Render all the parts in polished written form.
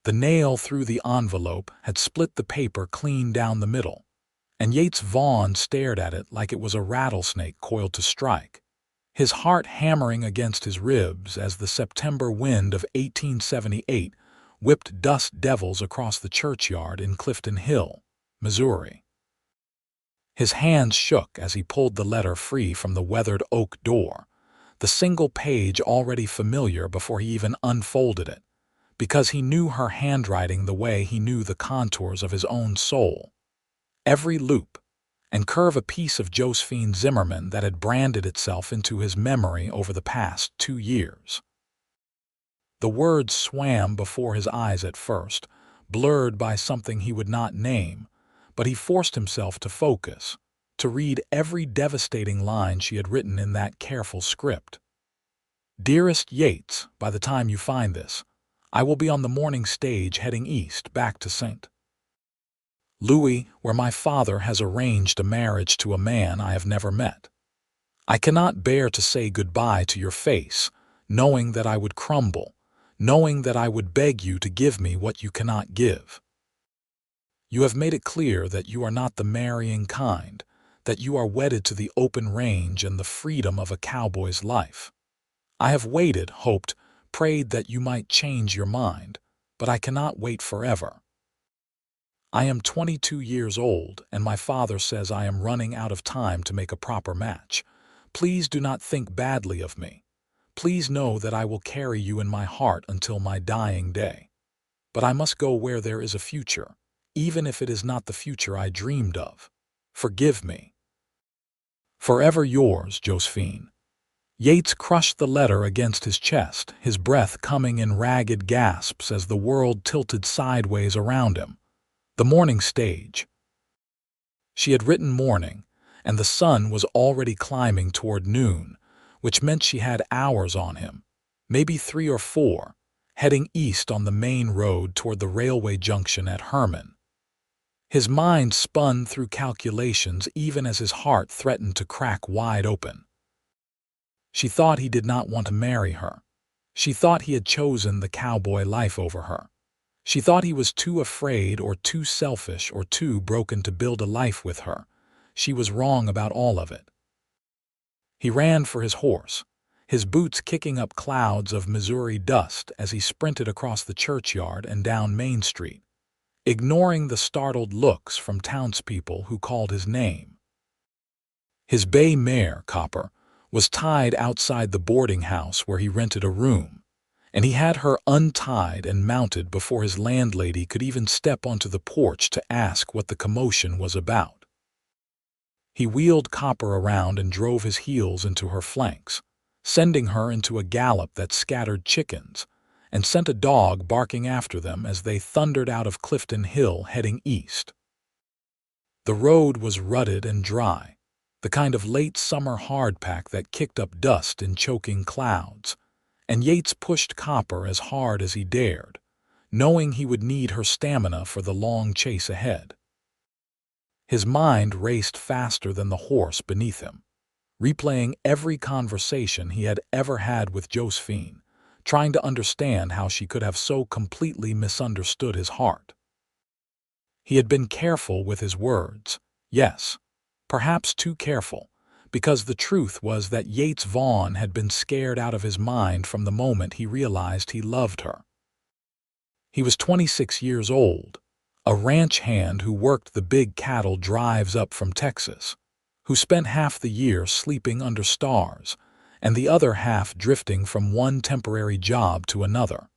The nail through the envelope had split the paper clean down the middle, and Yates Vaughn stared at it like it was a rattlesnake coiled to strike, his heart hammering against his ribs as the September wind of 1878 whipped dust devils across the churchyard in Clifton Hill, Missouri. His hands shook as he pulled the letter free from the weathered oak door, the single page already familiar before he even unfolded it, because he knew her handwriting the way he knew the contours of his own soul. Every loop and curve a piece of Josephine Zimmerman that had branded itself into his memory over the past 2 years. The words swam before his eyes at first, blurred by something he would not name, but he forced himself to focus, to read every devastating line she had written in that careful script. Dearest Yates, by the time you find this, I will be on the morning stage heading east back to St. Louis, where my father has arranged a marriage to a man I have never met. I cannot bear to say goodbye to your face, knowing that I would crumble, knowing that I would beg you to give me what you cannot give. You have made it clear that you are not the marrying kind, that you are wedded to the open range and the freedom of a cowboy's life. I have waited, hoped, prayed that you might change your mind, but I cannot wait forever. I am 22 years old, and my father says I am running out of time to make a proper match. Please do not think badly of me. Please know that I will carry you in my heart until my dying day. But I must go where there is a future, even if it is not the future I dreamed of. Forgive me. Forever yours, Josephine. Yates crushed the letter against his chest, his breath coming in ragged gasps as the world tilted sideways around him. The morning stage. She had written morning, and the sun was already climbing toward noon, which meant she had hours on him, maybe 3 or 4, heading east on the main road toward the railway junction at Herman. His mind spun through calculations even as his heart threatened to crack wide open. She thought he did not want to marry her. She thought he had chosen the cowboy life over her. She thought he was too afraid or too selfish or too broken to build a life with her. She was wrong about all of it. He ran for his horse, his boots kicking up clouds of Missouri dust as he sprinted across the churchyard and down Main Street, ignoring the startled looks from townspeople who called his name. His bay mare, Copper, was tied outside the boarding house where he rented a room, and he had her untied and mounted before his landlady could even step onto the porch to ask what the commotion was about. He wheeled Copper around and drove his heels into her flanks, sending her into a gallop that scattered chickens, and sent a dog barking after them as they thundered out of Clifton Hill heading east. The road was rutted and dry, the kind of late summer hardpack that kicked up dust in choking clouds, and Yates pushed Copper as hard as he dared, knowing he would need her stamina for the long chase ahead. His mind raced faster than the horse beneath him, replaying every conversation he had ever had with Josephine, trying to understand how she could have so completely misunderstood his heart. He had been careful with his words, yes, perhaps too careful, because the truth was that Yates Vaughn had been scared out of his mind from the moment he realized he loved her. He was 26 years old, a ranch hand who worked the big cattle drives up from Texas, who spent half the year sleeping under stars, and the other half drifting from one temporary job to another.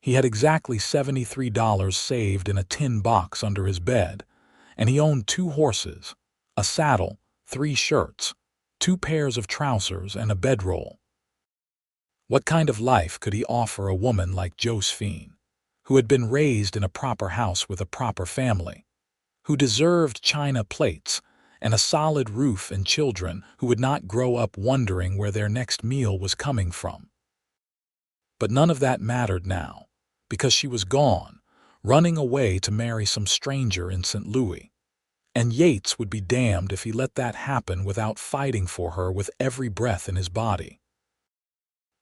He had exactly $73 saved in a tin box under his bed, and he owned 2 horses, a saddle, 3 shirts, 2 pairs of trousers, and a bedroll. What kind of life could he offer a woman like Josephine, who had been raised in a proper house with a proper family, who deserved china plates and a solid roof and children who would not grow up wondering where their next meal was coming from? But none of that mattered now, because she was gone, running away to marry some stranger in St. Louis. And Yates would be damned if he let that happen without fighting for her with every breath in his body.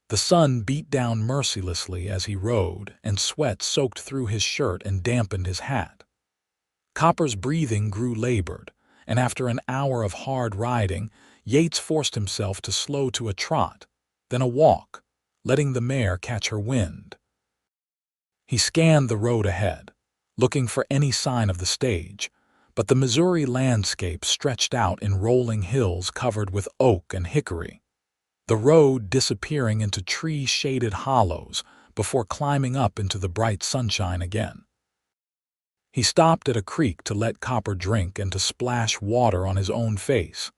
The sun beat down mercilessly as he rode, and sweat soaked through his shirt and dampened his hat. Copper's breathing grew labored, and after an hour of hard riding, Yates forced himself to slow to a trot, then a walk, letting the mare catch her wind. He scanned the road ahead, looking for any sign of the stage, but the Missouri landscape stretched out in rolling hills covered with oak and hickory, the road disappearing into tree-shaded hollows before climbing up into the bright sunshine again. He stopped at a creek to let Copper drink and to splash water on his own face,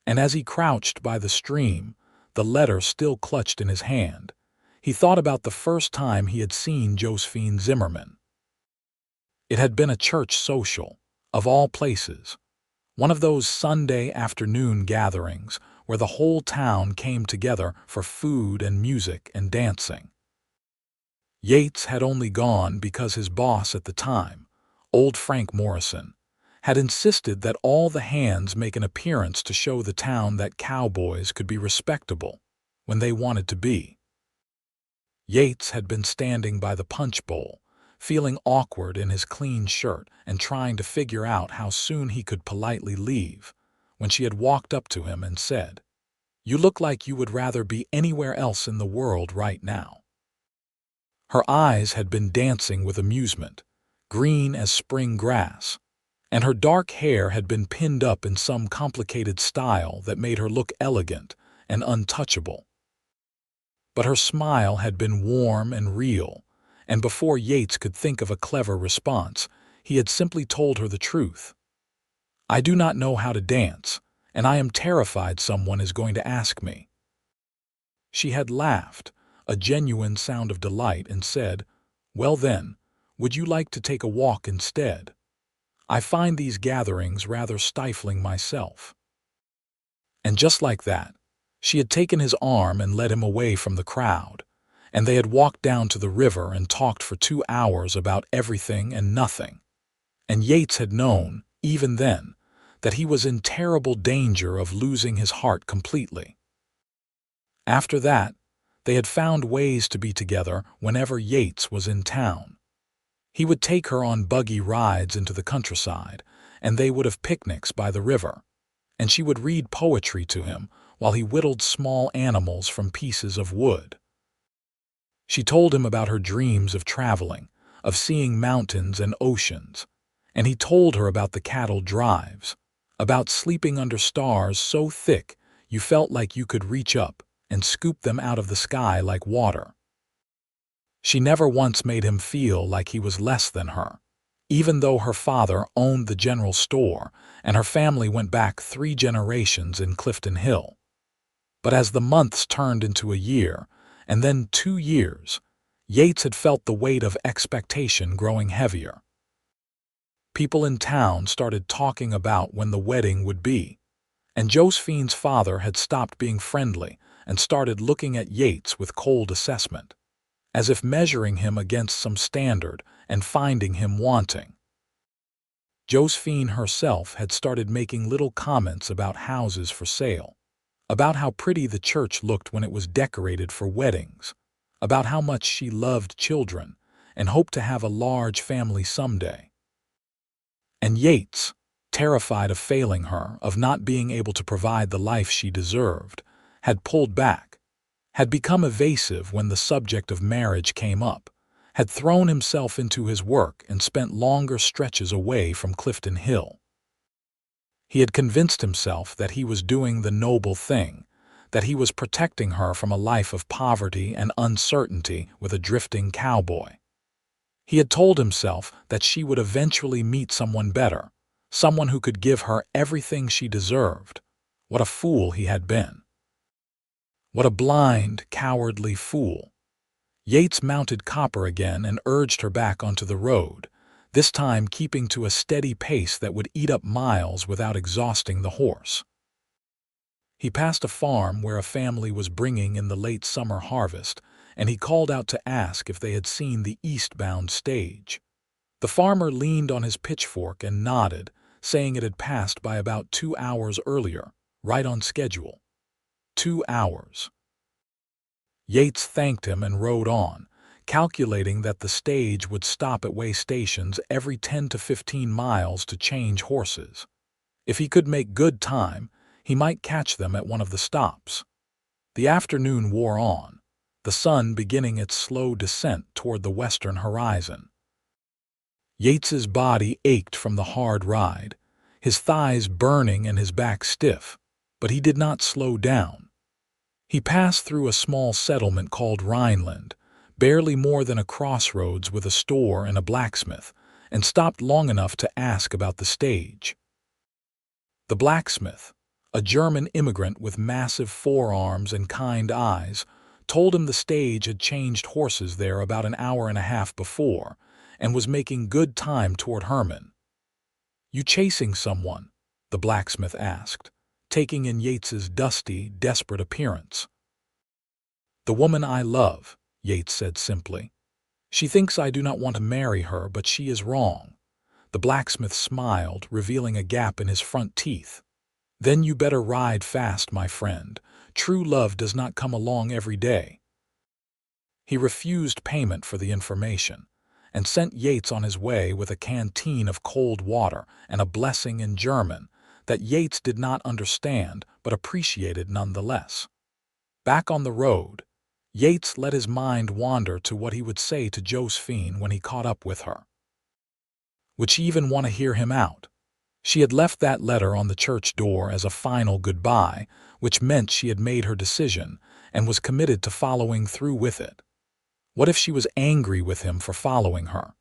and as he crouched by the stream, the letter still clutched in his hand, he thought about the first time he had seen Josephine Zimmerman. It had been a church social, of all places, one of those Sunday afternoon gatherings where the whole town came together for food and music and dancing. Yates had only gone because his boss at the time, old Frank Morrison, had insisted that all the hands make an appearance to show the town that cowboys could be respectable when they wanted to be. Yates had been standing by the punch bowl, feeling awkward in his clean shirt and trying to figure out how soon he could politely leave, when she had walked up to him and said, "You look like you would rather be anywhere else in the world right now." Her eyes had been dancing with amusement, green as spring grass, and her dark hair had been pinned up in some complicated style that made her look elegant and untouchable. But her smile had been warm and real, and before Yates could think of a clever response, he had simply told her the truth. "I do not know how to dance, and I am terrified someone is going to ask me." She had laughed, a genuine sound of delight, and said, "Well then, would you like to take a walk instead? I find these gatherings rather stifling myself." And just like that, she had taken his arm and led him away from the crowd, and they had walked down to the river and talked for 2 hours about everything and nothing. And Yates had known, even then, that he was in terrible danger of losing his heart completely. After that, they had found ways to be together whenever Yates was in town. He would take her on buggy rides into the countryside, and they would have picnics by the river, and she would read poetry to him while he whittled small animals from pieces of wood. She told him about her dreams of traveling, of seeing mountains and oceans, and he told her about the cattle drives, about sleeping under stars so thick you felt like you could reach up and scoop them out of the sky like water. She never once made him feel like he was less than her, even though her father owned the general store and her family went back 3 generations in Clifton Hill. But as the months turned into a year, and then 2 years, Yates had felt the weight of expectation growing heavier. People in town started talking about when the wedding would be, and Josephine's father had stopped being friendly and started looking at Yates with cold assessment, as if measuring him against some standard and finding him wanting. Josephine herself had started making little comments about houses for sale, about how pretty the church looked when it was decorated for weddings, about how much she loved children and hoped to have a large family someday. And Yates, terrified of failing her, of not being able to provide the life she deserved, had pulled back, had become evasive when the subject of marriage came up, had thrown himself into his work and spent longer stretches away from Clifton Hill. He had convinced himself that he was doing the noble thing, that he was protecting her from a life of poverty and uncertainty with a drifting cowboy. He had told himself that she would eventually meet someone better, someone who could give her everything she deserved. What a fool he had been. What a blind, cowardly fool. Yates mounted Copper again and urged her back onto the road, this time keeping to a steady pace that would eat up miles without exhausting the horse. He passed a farm where a family was bringing in the late summer harvest, and he called out to ask if they had seen the eastbound stage. The farmer leaned on his pitchfork and nodded, saying it had passed by about 2 hours earlier, right on schedule. 2 hours. Yates thanked him and rode on, calculating that the stage would stop at way stations every 10 to 15 miles to change horses. If he could make good time, he might catch them at one of the stops. The afternoon wore on, the sun beginning its slow descent toward the western horizon. Yates's body ached from the hard ride, his thighs burning and his back stiff, but he did not slow down. He passed through a small settlement called Rhineland, barely more than a crossroads with a store and a blacksmith, and stopped long enough to ask about the stage. The blacksmith, a German immigrant with massive forearms and kind eyes, told him the stage had changed horses there about an hour and a half before and was making good time toward Herman. "You chasing someone?" the blacksmith asked, taking in Yates's dusty, desperate appearance. "The woman I love," Yates said simply. "She thinks I do not want to marry her, but she is wrong." The blacksmith smiled, revealing a gap in his front teeth. "Then you better ride fast, my friend. True love does not come along every day." He refused payment for the information and sent Yates on his way with a canteen of cold water and a blessing in German that Yates did not understand but appreciated nonetheless. Back on the road, Yates let his mind wander to what he would say to Josephine when he caught up with her. Would she even want to hear him out? She had left that letter on the church door as a final goodbye, which meant she had made her decision and was committed to following through with it. What if she was angry with him for following her?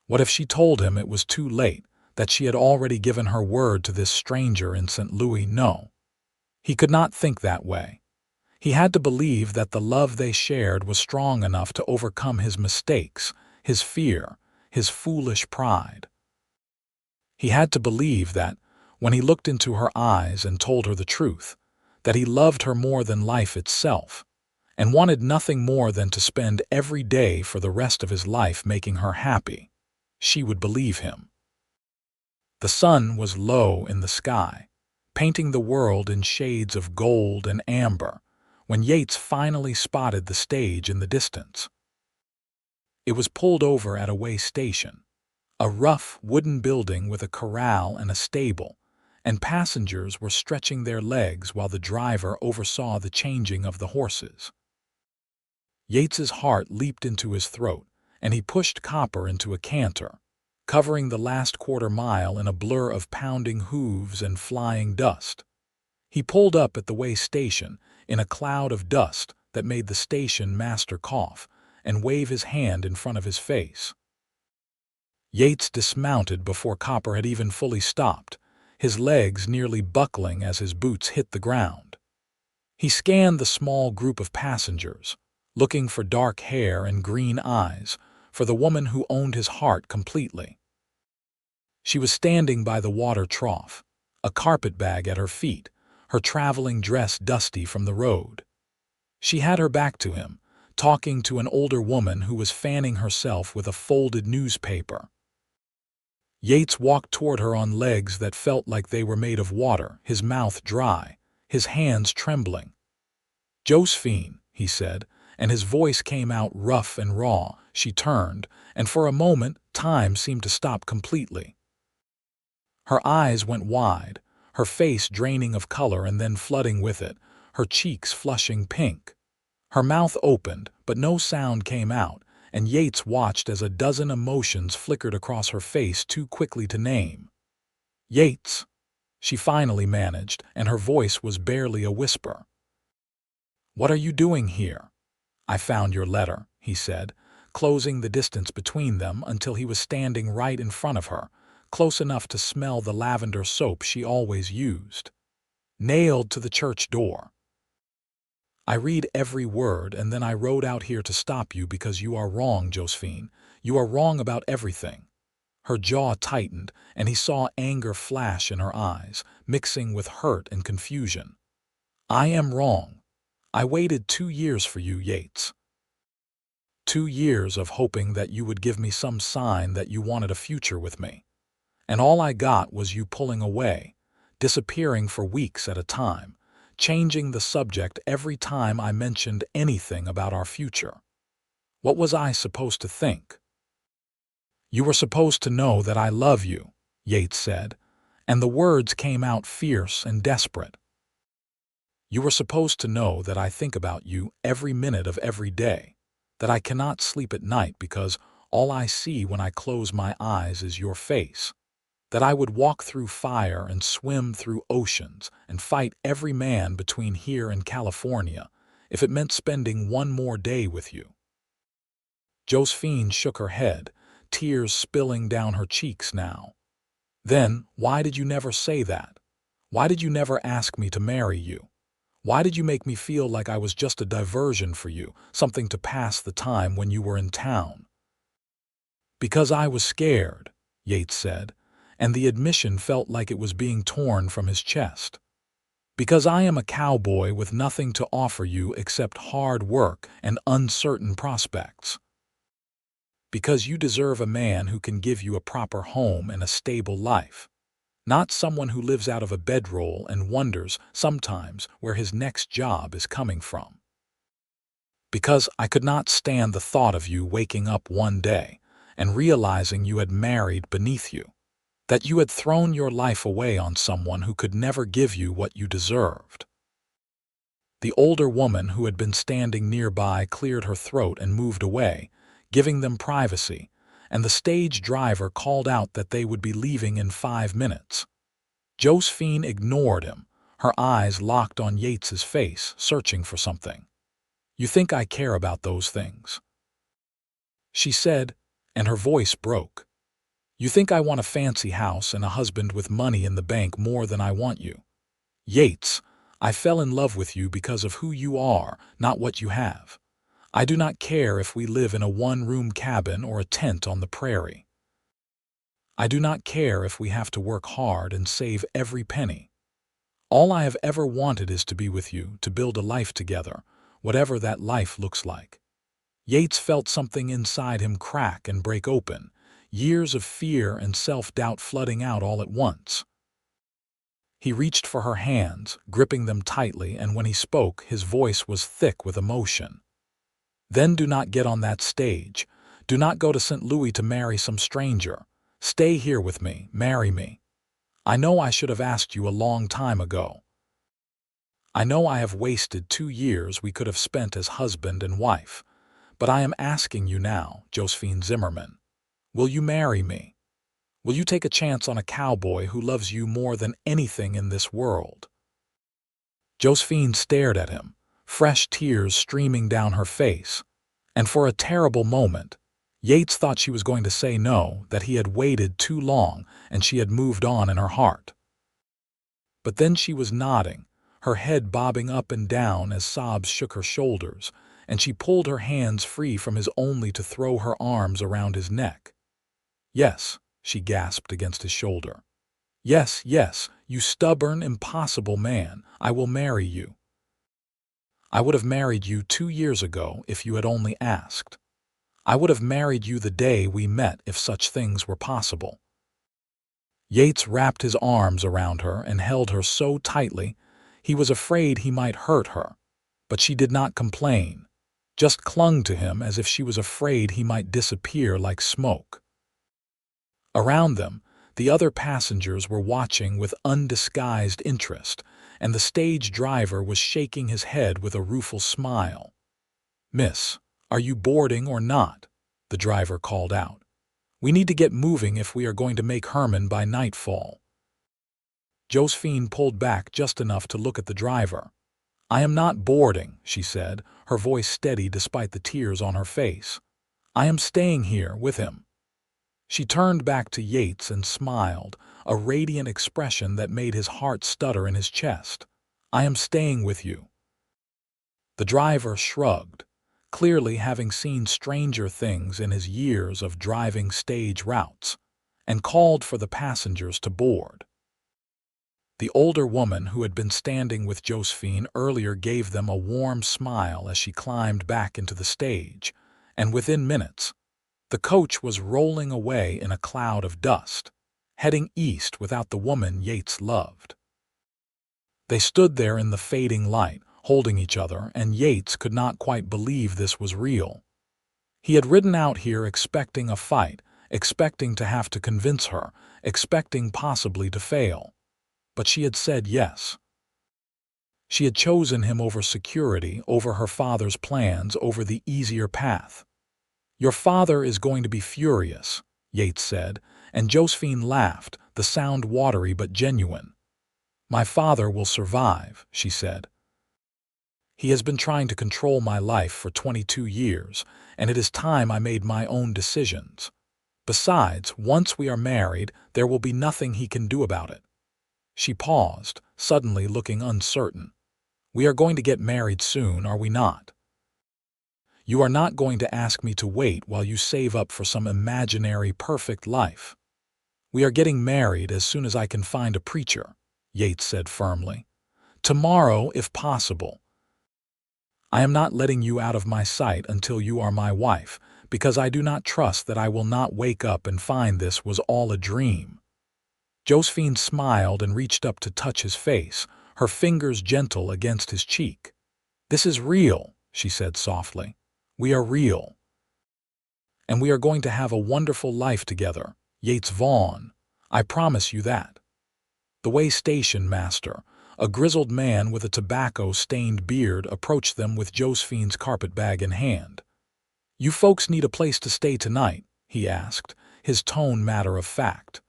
What if she told him it was too late, that she had already given her word to this stranger in St. Louis? No. He could not think that way. He had to believe that the love they shared was strong enough to overcome his mistakes, his fear, his foolish pride. He had to believe that, when he looked into her eyes and told her the truth, that he loved her more than life itself, and wanted nothing more than to spend every day for the rest of his life making her happy, she would believe him. The sun was low in the sky, painting the world in shades of gold and amber, when Yates finally spotted the stage in the distance. It was pulled over at a way station, a rough wooden building with a corral and a stable, and passengers were stretching their legs while the driver oversaw the changing of the horses. Yates's heart leaped into his throat, and he pushed Copper into a canter, covering the last quarter mile in a blur of pounding hooves and flying dust. He pulled up at the way station in a cloud of dust that made the station master cough and wave his hand in front of his face. Yates dismounted before Copper had even fully stopped, his legs nearly buckling as his boots hit the ground. He scanned the small group of passengers, looking for dark hair and green eyes, for the woman who owned his heart completely. She was standing by the water trough, a carpet bag at her feet, her traveling dress dusty from the road. She had her back to him, talking to an older woman who was fanning herself with a folded newspaper. Yates walked toward her on legs that felt like they were made of water, his mouth dry, his hands trembling. "Josephine," he said, and his voice came out rough and raw. She turned, and for a moment time seemed to stop completely. Her eyes went wide, her face draining of color and then flooding with it, her cheeks flushing pink. Her mouth opened, but no sound came out, and Yates watched as a dozen emotions flickered across her face too quickly to name. "Yates," she finally managed, and her voice was barely a whisper. "What are you doing here?" "I found your letter," he said, closing the distance between them until he was standing right in front of her, close enough to smell the lavender soap she always used. "Nailed to the church door. I read every word, and then I rode out here to stop you because you are wrong, Josephine. You are wrong about everything." Her jaw tightened, and he saw anger flash in her eyes, mixing with hurt and confusion. "I am wrong. I waited 2 years for you, Yates. 2 years of hoping that you would give me some sign that you wanted a future with me. And all I got was you pulling away, disappearing for weeks at a time, changing the subject every time I mentioned anything about our future. What was I supposed to think? "You were supposed to know that I love you," Yates said, and the words came out fierce and desperate. "You were supposed to know that I think about you every minute of every day, that I cannot sleep at night because all I see when I close my eyes is your face, that I would walk through fire and swim through oceans and fight every man between here and California if it meant spending one more day with you." Josephine shook her head, tears spilling down her cheeks now. "Then, why did you never say that? Why did you never ask me to marry you? Why did you make me feel like I was just a diversion for you, something to pass the time when you were in town?" "Because I was scared," Yates said, and the admission felt like it was being torn from his chest. "Because I am a cowboy with nothing to offer you except hard work and uncertain prospects. Because you deserve a man who can give you a proper home and a stable life, not someone who lives out of a bedroll and wonders sometimes where his next job is coming from. Because I could not stand the thought of you waking up one day and realizing you had married beneath you, that you had thrown your life away on someone who could never give you what you deserved." The older woman who had been standing nearby cleared her throat and moved away, giving them privacy, and the stage driver called out that they would be leaving in 5 minutes. Josephine ignored him, her eyes locked on Yates's face, searching for something. "You think I care about those things?" she said, and her voice broke. "You think I want a fancy house and a husband with money in the bank more than I want you? Yates, I fell in love with you because of who you are, not what you have. I do not care if we live in a one-room cabin or a tent on the prairie. I do not care if we have to work hard and save every penny. All I have ever wanted is to be with you, to build a life together, whatever that life looks like." Yates felt something inside him crack and break open, years of fear and self-doubt flooding out all at once. He reached for her hands, gripping them tightly, and when he spoke, his voice was thick with emotion. "Then do not get on that stage. Do not go to St. Louis to marry some stranger. Stay here with me, marry me. I know I should have asked you a long time ago. I know I have wasted 2 years we could have spent as husband and wife, but I am asking you now, Josephine Zimmerman. Will you marry me? Will you take a chance on a cowboy who loves you more than anything in this world?" Josephine stared at him, fresh tears streaming down her face, and for a terrible moment, Yates thought she was going to say no, that he had waited too long and she had moved on in her heart. But then she was nodding, her head bobbing up and down as sobs shook her shoulders, and she pulled her hands free from his only to throw her arms around his neck. "Yes," she gasped against his shoulder. "Yes, yes, you stubborn, impossible man, I will marry you. I would have married you 2 years ago if you had only asked. I would have married you the day we met if such things were possible." Yates wrapped his arms around her and held her so tightly he was afraid he might hurt her, but she did not complain, just clung to him as if she was afraid he might disappear like smoke. Around them, the other passengers were watching with undisguised interest, and the stage driver was shaking his head with a rueful smile. "Miss, are you boarding or not?" the driver called out. "We need to get moving if we are going to make Herman by nightfall." Josephine pulled back just enough to look at the driver. "I am not boarding," she said, her voice steady despite the tears on her face. "I am staying here with him." She turned back to Yates and smiled, a radiant expression that made his heart stutter in his chest. "I am staying with you." The driver shrugged, clearly having seen stranger things in his years of driving stage routes, and called for the passengers to board. The older woman who had been standing with Josephine earlier gave them a warm smile as she climbed back into the stage, and within minutes, the coach was rolling away in a cloud of dust, heading east without the woman Yates loved. They stood there in the fading light, holding each other, and Yates could not quite believe this was real. He had ridden out here expecting a fight, expecting to have to convince her, expecting possibly to fail. But she had said yes. She had chosen him over security, over her father's plans, over the easier path. "Your father is going to be furious," Yates said, and Josephine laughed, the sound watery but genuine. "My father will survive," she said. "He has been trying to control my life for 22 years, and it is time I made my own decisions. Besides, once we are married, there will be nothing he can do about it." She paused, suddenly looking uncertain. "We are going to get married soon, are we not? You are not going to ask me to wait while you save up for some imaginary perfect life." "We are getting married as soon as I can find a preacher," Yates said firmly. "Tomorrow, if possible. I am not letting you out of my sight until you are my wife, because I do not trust that I will not wake up and find this was all a dream." Josephine smiled and reached up to touch his face, her fingers gentle against his cheek. "This is real," she said softly. "We are real. And we are going to have a wonderful life together, Yates Vaughn. I promise you that." The way station master, a grizzled man with a tobacco-stained beard, approached them with Josephine's carpetbag in hand. "You folks need a place to stay tonight?" he asked, his tone matter of fact.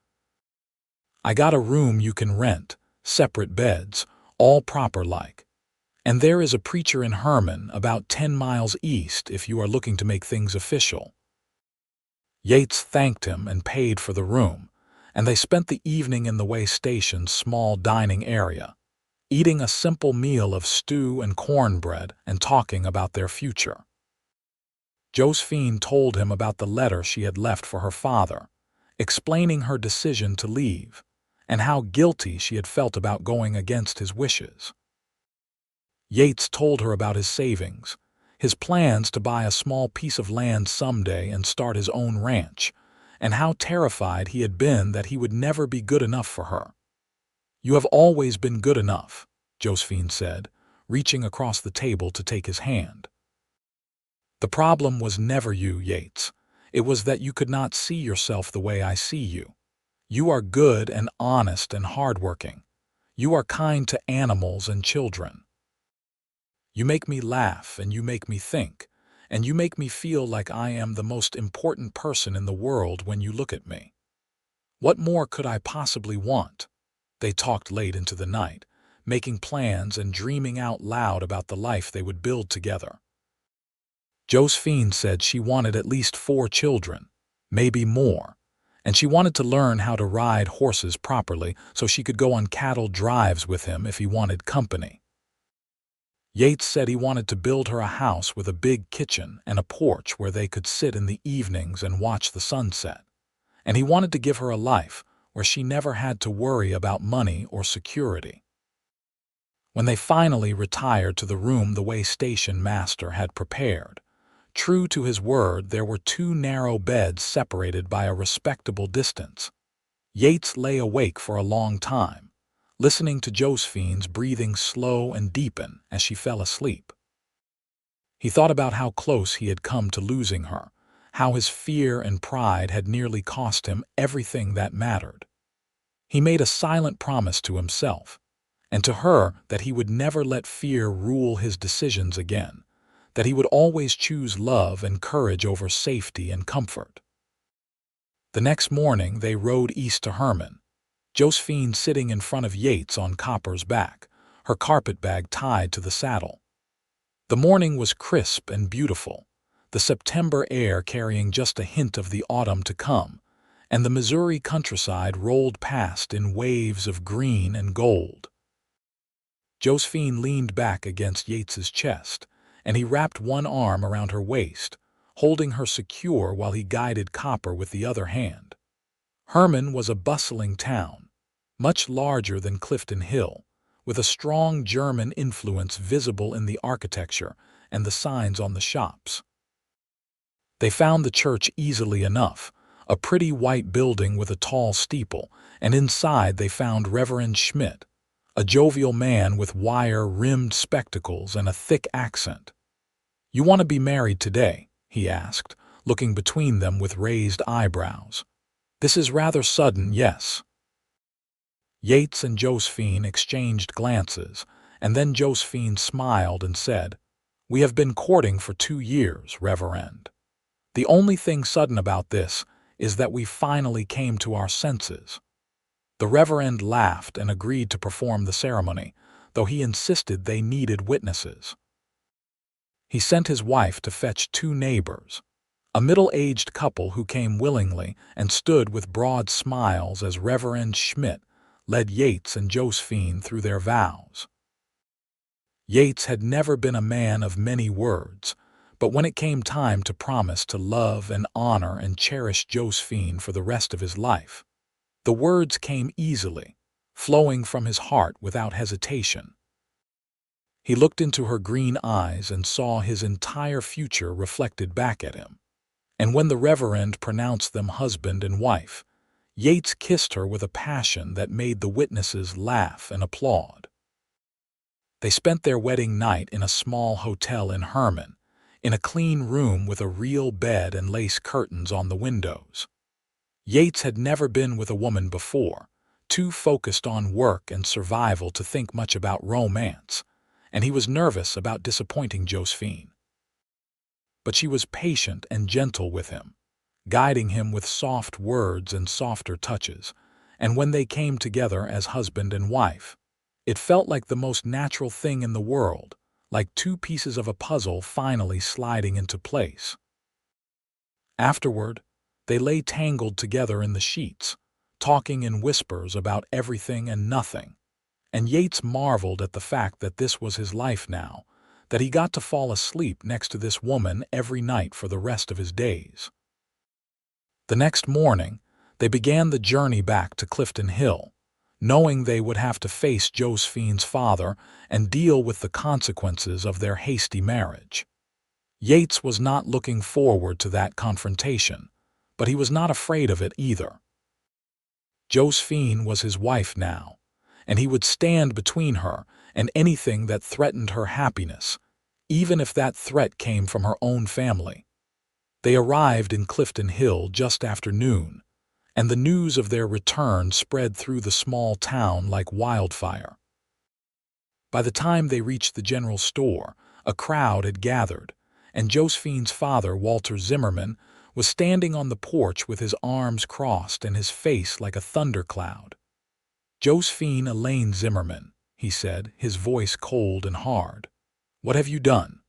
"I got a room you can rent, separate beds, all proper-like. And there is a preacher in Herman, about 10 miles east, if you are looking to make things official." Yates thanked him and paid for the room, and they spent the evening in the way station's small dining area, eating a simple meal of stew and cornbread and talking about their future. Josephine told him about the letter she had left for her father, explaining her decision to leave, and how guilty she had felt about going against his wishes. Yates told her about his savings, his plans to buy a small piece of land someday and start his own ranch, and how terrified he had been that he would never be good enough for her. "You have always been good enough," Josephine said, reaching across the table to take his hand. "The problem was never you, Yates. It was that you could not see yourself the way I see you. You are good and honest and hardworking. You are kind to animals and children. You make me laugh and you make me think, and you make me feel like I am the most important person in the world when you look at me. What more could I possibly want?" They talked late into the night, making plans and dreaming out loud about the life they would build together. Josephine said she wanted at least 4 children, maybe more, and she wanted to learn how to ride horses properly so she could go on cattle drives with him if he wanted company. Yates said he wanted to build her a house with a big kitchen and a porch where they could sit in the evenings and watch the sunset, and he wanted to give her a life where she never had to worry about money or security. When they finally retired to the room the way station master had prepared, true to his word, there were 2 narrow beds separated by a respectable distance. Yates lay awake for a long time, listening to Josephine's breathing slow and deepen as she fell asleep. He thought about how close he had come to losing her, how his fear and pride had nearly cost him everything that mattered. He made a silent promise to himself, and to her, that he would never let fear rule his decisions again, that he would always choose love and courage over safety and comfort. The next morning they rode east to Herman, Josephine sitting in front of Yates on Copper's back, her carpetbag tied to the saddle. The morning was crisp and beautiful, the September air carrying just a hint of the autumn to come, and the Missouri countryside rolled past in waves of green and gold. Josephine leaned back against Yates's chest, and he wrapped one arm around her waist, holding her secure while he guided Copper with the other hand. Herman was a bustling town, much larger than Clifton Hill, with a strong German influence visible in the architecture and the signs on the shops. They found the church easily enough, a pretty white building with a tall steeple, and inside they found Reverend Schmidt, a jovial man with wire-rimmed spectacles and a thick accent. "You want to be married today?" he asked, looking between them with raised eyebrows. "This is rather sudden, yes." Yates and Josephine exchanged glances, and then Josephine smiled and said, "We have been courting for 2 years, Reverend. The only thing sudden about this is that we finally came to our senses." The Reverend laughed and agreed to perform the ceremony, though he insisted they needed witnesses. He sent his wife to fetch 2 neighbors, a middle-aged couple who came willingly and stood with broad smiles as Reverend Schmidt led Yates and Josephine through their vows. Yates had never been a man of many words, but when it came time to promise to love and honor and cherish Josephine for the rest of his life, the words came easily, flowing from his heart without hesitation. He looked into her green eyes and saw his entire future reflected back at him. And when the Reverend pronounced them husband and wife, Yates kissed her with a passion that made the witnesses laugh and applaud. They spent their wedding night in a small hotel in Herman, in a clean room with a real bed and lace curtains on the windows. Yates had never been with a woman before, too focused on work and survival to think much about romance, and he was nervous about disappointing Josephine. But she was patient and gentle with him, guiding him with soft words and softer touches, and when they came together as husband and wife, it felt like the most natural thing in the world, like 2 pieces of a puzzle finally sliding into place. Afterward, they lay tangled together in the sheets, talking in whispers about everything and nothing, and Yates marveled at the fact that this was his life now, that he got to fall asleep next to this woman every night for the rest of his days. The next morning, they began the journey back to Clifton Hill, knowing they would have to face Josephine's father and deal with the consequences of their hasty marriage. Yates was not looking forward to that confrontation, but he was not afraid of it either. Josephine was his wife now, and he would stand between her and anything that threatened her happiness, even if that threat came from her own family. They arrived in Clifton Hill just after noon, and the news of their return spread through the small town like wildfire. By the time they reached the general store, a crowd had gathered, and Josephine's father, Walter Zimmerman, was standing on the porch with his arms crossed and his face like a thundercloud. "Josephine Elaine Zimmerman," he said, his voice cold and hard. "What have you done?"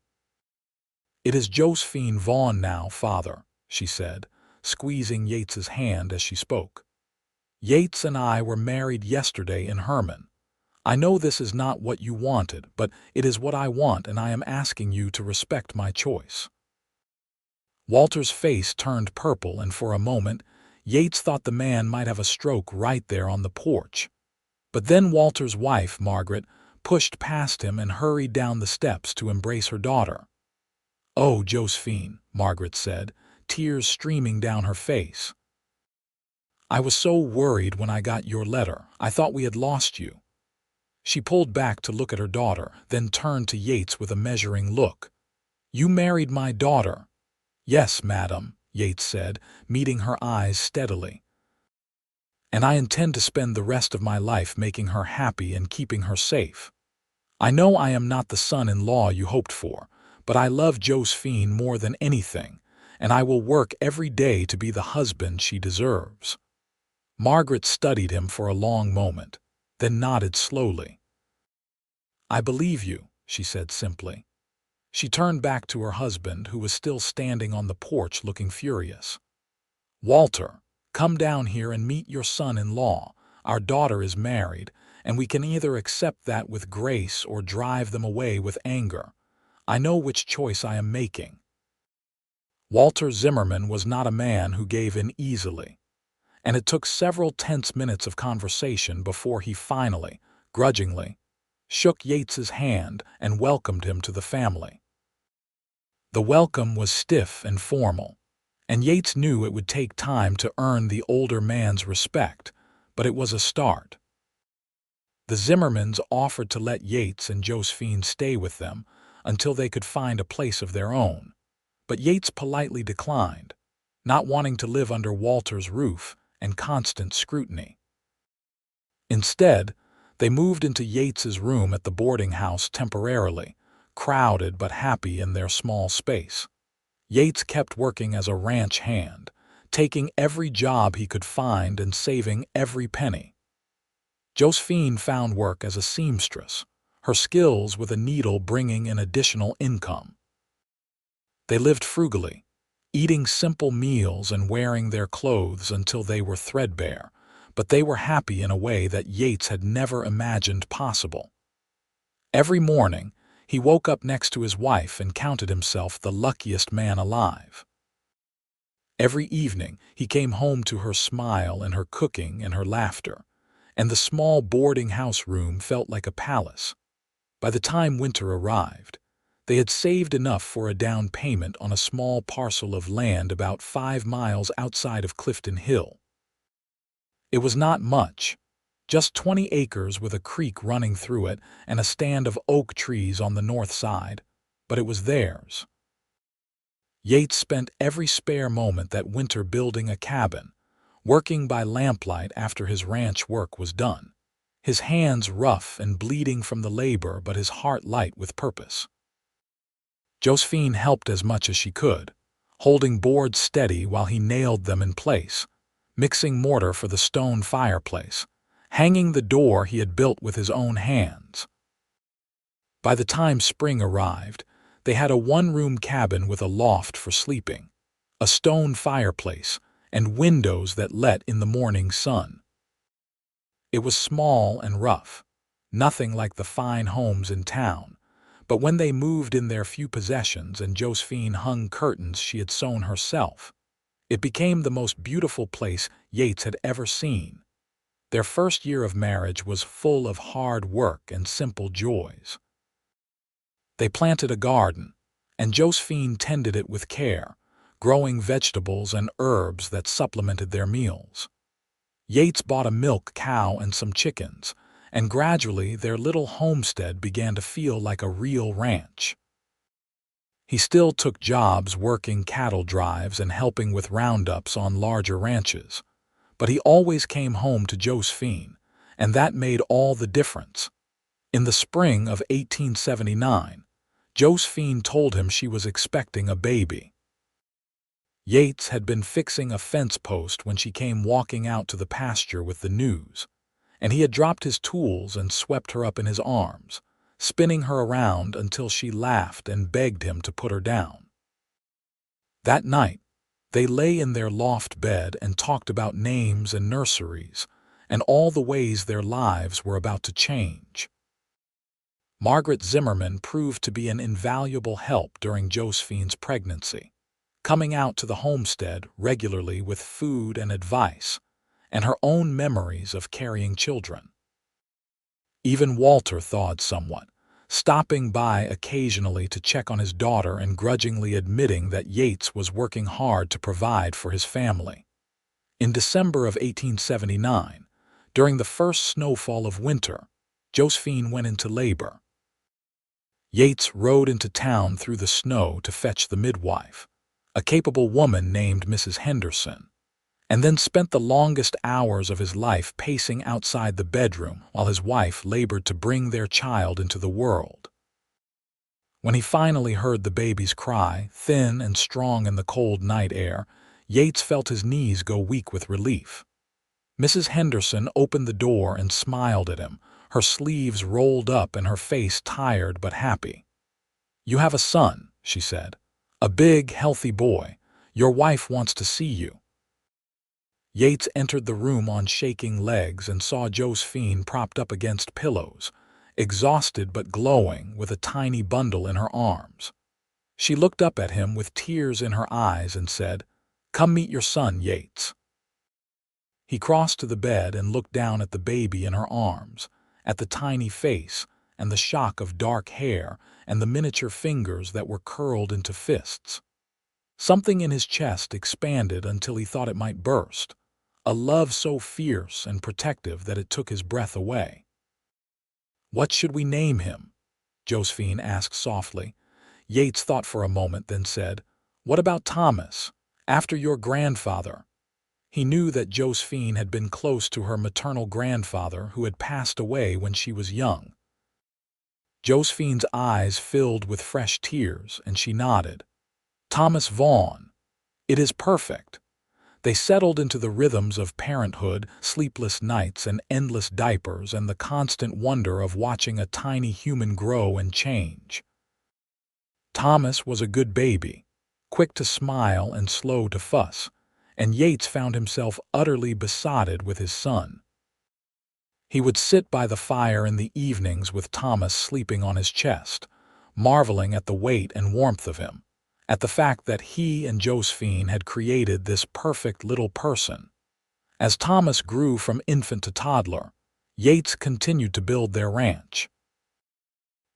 "It is Josephine Vaughn now, father," she said, squeezing Yates's hand as she spoke. "Yates and I were married yesterday in Herman. I know this is not what you wanted, but it is what I want, and I am asking you to respect my choice." Walter's face turned purple, and for a moment, Yates thought the man might have a stroke right there on the porch. But then Walter's wife, Margaret, pushed past him and hurried down the steps to embrace her daughter. "Oh, Josephine," Margaret said, tears streaming down her face. "I was so worried when I got your letter. I thought we had lost you." She pulled back to look at her daughter, then turned to Yates with a measuring look. "You married my daughter?" "Yes, madam," Yates said, meeting her eyes steadily. "And I intend to spend the rest of my life making her happy and keeping her safe. I know I am not the son-in-law you hoped for, but I love Josephine more than anything, and I will work every day to be the husband she deserves." Margaret studied him for a long moment, then nodded slowly. "I believe you," she said simply. She turned back to her husband, who was still standing on the porch looking furious. "Walter, come down here and meet your son-in-law. Our daughter is married, and we can either accept that with grace or drive them away with anger. I know which choice I am making." Walter Zimmerman was not a man who gave in easily, and it took several tense minutes of conversation before he finally, grudgingly, shook Yates's hand and welcomed him to the family. The welcome was stiff and formal, and Yates knew it would take time to earn the older man's respect, but it was a start. The Zimmermans offered to let Yates and Josephine stay with them until they could find a place of their own, but Yates politely declined, not wanting to live under Walter's roof and constant scrutiny. Instead, they moved into Yates's room at the boarding house temporarily, crowded but happy in their small space. Yates kept working as a ranch hand, taking every job he could find and saving every penny. Josephine found work as a seamstress, her skills with a needle bringing in additional income. They lived frugally, eating simple meals and wearing their clothes until they were threadbare, but they were happy in a way that Yates had never imagined possible. Every morning, he woke up next to his wife and counted himself the luckiest man alive. Every evening, he came home to her smile and her cooking and her laughter, and the small boarding house room felt like a palace. By the time winter arrived, they had saved enough for a down payment on a small parcel of land about 5 miles outside of Clifton Hill. It was not much, just 20 acres with a creek running through it and a stand of oak trees on the north side, but it was theirs. Yates spent every spare moment that winter building a cabin, working by lamplight after his ranch work was done, his hands rough and bleeding from the labor but his heart light with purpose. Josephine helped as much as she could, holding boards steady while he nailed them in place, mixing mortar for the stone fireplace, hanging the door he had built with his own hands. By the time spring arrived, they had a one-room cabin with a loft for sleeping, a stone fireplace, and windows that let in the morning sun. It was small and rough, nothing like the fine homes in town, but when they moved in their few possessions and Josephine hung curtains she had sewn herself, it became the most beautiful place Yates had ever seen. Their first year of marriage was full of hard work and simple joys. They planted a garden, and Josephine tended it with care, growing vegetables and herbs that supplemented their meals. Yates bought a milk cow and some chickens, and gradually their little homestead began to feel like a real ranch. He still took jobs working cattle drives and helping with roundups on larger ranches, but he always came home to Josephine, and that made all the difference. In the spring of 1879, Josephine told him she was expecting a baby. Yates had been fixing a fence post when she came walking out to the pasture with the news, and he had dropped his tools and swept her up in his arms, spinning her around until she laughed and begged him to put her down. That night, they lay in their loft bed and talked about names and nurseries, and all the ways their lives were about to change. Margaret Zimmerman proved to be an invaluable help during Josephine's pregnancy, coming out to the homestead regularly with food and advice, and her own memories of carrying children. Even Walter thawed somewhat, stopping by occasionally to check on his daughter and grudgingly admitting that Yates was working hard to provide for his family. In December of 1879, during the first snowfall of winter, Josephine went into labor. Yates rode into town through the snow to fetch the midwife, a capable woman named Mrs. Henderson, and then spent the longest hours of his life pacing outside the bedroom while his wife labored to bring their child into the world. When he finally heard the baby's cry, thin and strong in the cold night air, Yates felt his knees go weak with relief. Mrs. Henderson opened the door and smiled at him, her sleeves rolled up and her face tired but happy. "You have a son," she said. "A big, healthy boy. Your wife wants to see you." Yates entered the room on shaking legs and saw Josephine propped up against pillows, exhausted but glowing, with a tiny bundle in her arms. She looked up at him with tears in her eyes and said, "Come meet your son, Yates." He crossed to the bed and looked down at the baby in her arms, at the tiny face and the shock of dark hair and the miniature fingers that were curled into fists. Something in his chest expanded until he thought it might burst, a love so fierce and protective that it took his breath away. "What should we name him?" Josephine asked softly. Yates thought for a moment, then said, "What about Thomas, after your grandfather?" He knew that Josephine had been close to her maternal grandfather who had passed away when she was young. Josephine's eyes filled with fresh tears, and she nodded. "Thomas Vaughn. It is perfect." They settled into the rhythms of parenthood, sleepless nights and endless diapers, and the constant wonder of watching a tiny human grow and change. Thomas was a good baby, quick to smile and slow to fuss, and Yates found himself utterly besotted with his son. He would sit by the fire in the evenings with Thomas sleeping on his chest, marveling at the weight and warmth of him, at the fact that he and Josephine had created this perfect little person. As Thomas grew from infant to toddler, Yates continued to build their ranch.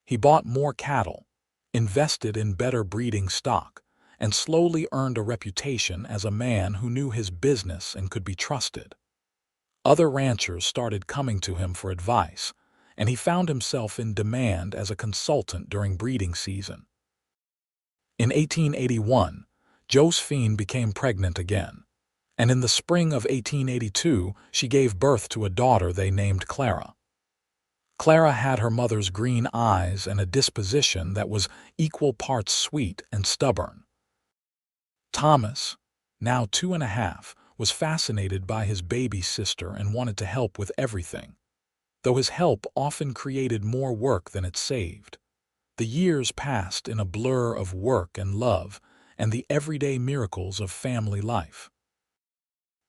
He bought more cattle, invested in better breeding stock, and slowly earned a reputation as a man who knew his business and could be trusted. Other ranchers started coming to him for advice, and he found himself in demand as a consultant during breeding season. In 1881, Josephine became pregnant again, and in the spring of 1882 she gave birth to a daughter they named Clara. Clara had her mother's green eyes and a disposition that was equal parts sweet and stubborn. Thomas, now 2.5, was fascinated by his baby sister and wanted to help with everything, though his help often created more work than it saved. The years passed in a blur of work and love and the everyday miracles of family life.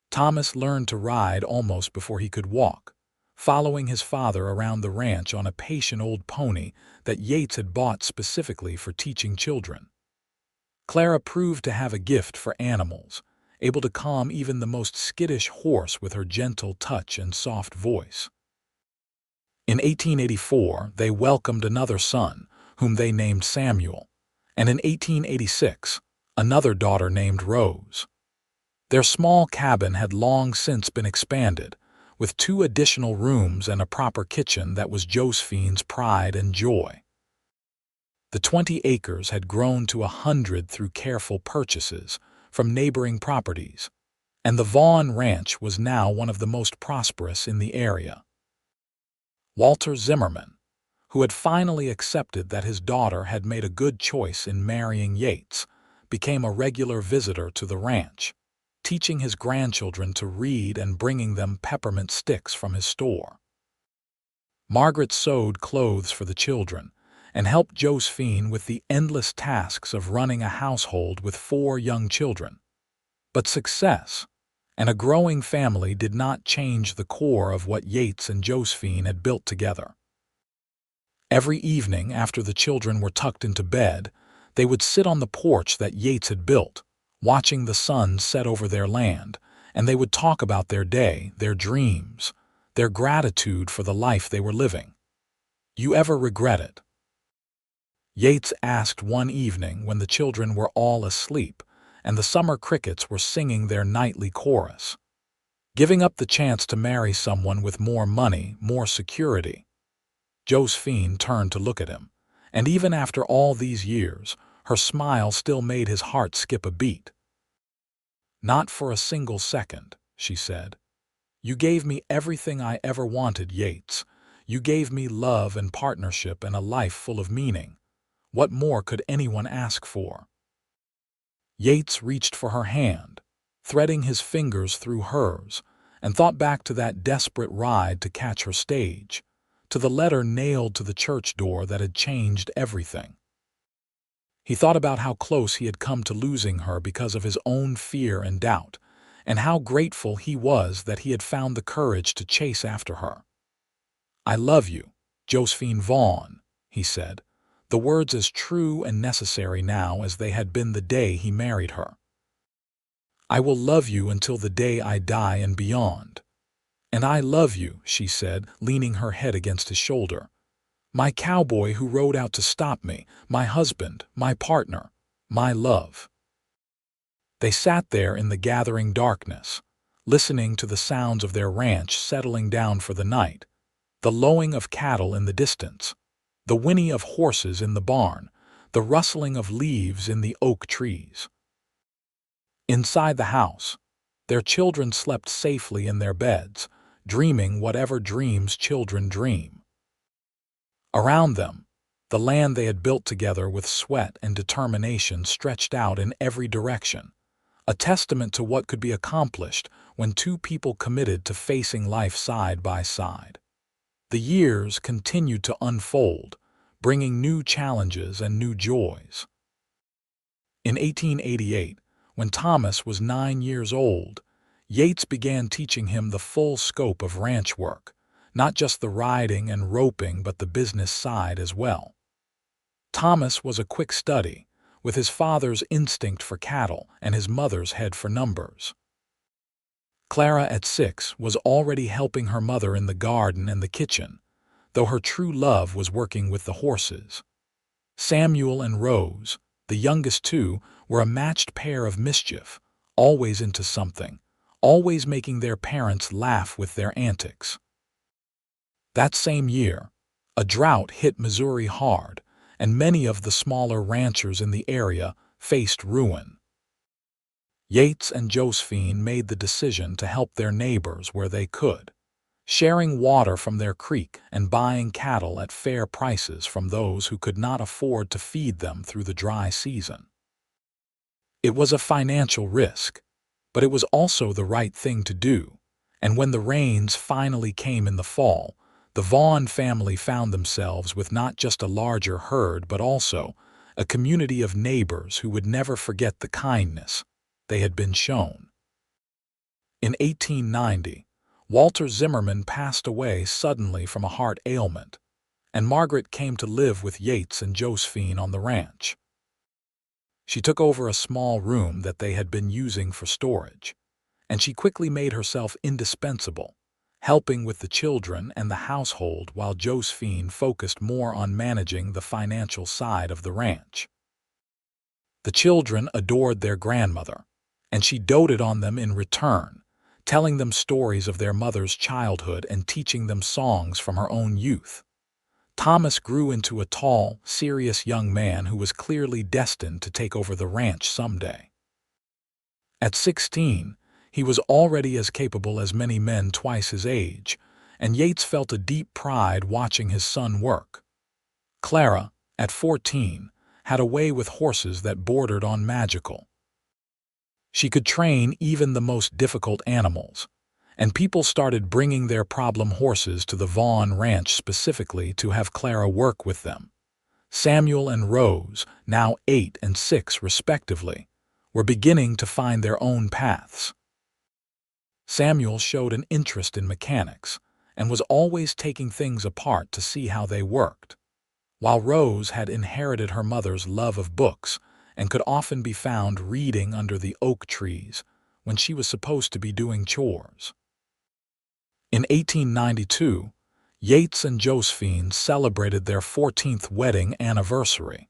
Thomas learned to ride almost before he could walk, following his father around the ranch on a patient old pony that Yates had bought specifically for teaching children. Clara proved to have a gift for animals, able to calm even the most skittish horse with her gentle touch and soft voice. In 1884, they welcomed another son, whom they named Samuel, and in 1886, another daughter named Rose. Their small cabin had long since been expanded, with 2 additional rooms and a proper kitchen that was Josephine's pride and joy. The 20 acres had grown to 100 through careful purchases from neighboring properties, and the Vaughn Ranch was now one of the most prosperous in the area. Walter Zimmerman, who had finally accepted that his daughter had made a good choice in marrying Yates, became a regular visitor to the ranch, teaching his grandchildren to read and bringing them peppermint sticks from his store. Margaret sewed clothes for the children and helped Josephine with the endless tasks of running a household with 4 young children. But success and a growing family did not change the core of what Yates and Josephine had built together. Every evening after the children were tucked into bed, they would sit on the porch that Yates had built, watching the sun set over their land, and they would talk about their day, their dreams, their gratitude for the life they were living. "You ever regret it?" Yates asked one evening when the children were all asleep and the summer crickets were singing their nightly chorus. "Giving up the chance to marry someone with more money, more security." Josephine turned to look at him, and even after all these years, her smile still made his heart skip a beat. "Not for a single second," she said. "You gave me everything I ever wanted, Yates. You gave me love and partnership and a life full of meaning. What more could anyone ask for?" Yates reached for her hand, threading his fingers through hers, and thought back to that desperate ride to catch her stage, to the letter nailed to the church door that had changed everything. He thought about how close he had come to losing her because of his own fear and doubt, and how grateful he was that he had found the courage to chase after her. "I love you, Josephine Vaughn," he said, the words as true and necessary now as they had been the day he married her. "I will love you until the day I die and beyond." "And I love you," she said, leaning her head against his shoulder. "My cowboy who rode out to stop me, my husband, my partner, my love." They sat there in the gathering darkness, listening to the sounds of their ranch settling down for the night, The lowing of cattle in the distance, the whinny of horses in the barn, the rustling of leaves in the oak trees. Inside the house, their children slept safely in their beds, dreaming whatever dreams children dream. Around them, the land they had built together with sweat and determination stretched out in every direction, a testament to what could be accomplished when two people committed to facing life side by side. The years continued to unfold, bringing new challenges and new joys. In 1888, when Thomas was 9 years old, Yates began teaching him the full scope of ranch work, not just the riding and roping but the business side as well. Thomas was a quick study, with his father's instinct for cattle and his mother's head for numbers. Clara, at 6, was already helping her mother in the garden and the kitchen, though her true love was working with the horses. Samuel and Rose, the youngest two, were a matched pair of mischief, always into something, always making their parents laugh with their antics. That same year, a drought hit Missouri hard, and many of the smaller ranchers in the area faced ruin. Yates and Josephine made the decision to help their neighbors where they could, sharing water from their creek and buying cattle at fair prices from those who could not afford to feed them through the dry season. It was a financial risk, but it was also the right thing to do, and when the rains finally came in the fall, the Vaughn family found themselves with not just a larger herd but also a community of neighbors who would never forget the kindness they had been shown. In 1890, Walter Zimmerman passed away suddenly from a heart ailment, and Margaret came to live with Yates and Josephine on the ranch. She took over a small room that they had been using for storage, and she quickly made herself indispensable, helping with the children and the household while Josephine focused more on managing the financial side of the ranch. The children adored their grandmother, and she doted on them in return, telling them stories of their mother's childhood and teaching them songs from her own youth. Thomas grew into a tall, serious young man who was clearly destined to take over the ranch someday. At 16, he was already as capable as many men twice his age, and Yates felt a deep pride watching his son work. Clara, at 14, had a way with horses that bordered on magical. She could train even the most difficult animals, and people started bringing their problem horses to the Vaughn Ranch specifically to have Clara work with them. Samuel and Rose, now 8 and 6 respectively, were beginning to find their own paths. Samuel showed an interest in mechanics and was always taking things apart to see how they worked, while Rose had inherited her mother's love of books and could often be found reading under the oak trees when she was supposed to be doing chores. In 1892, Yates and Josephine celebrated their 14th wedding anniversary.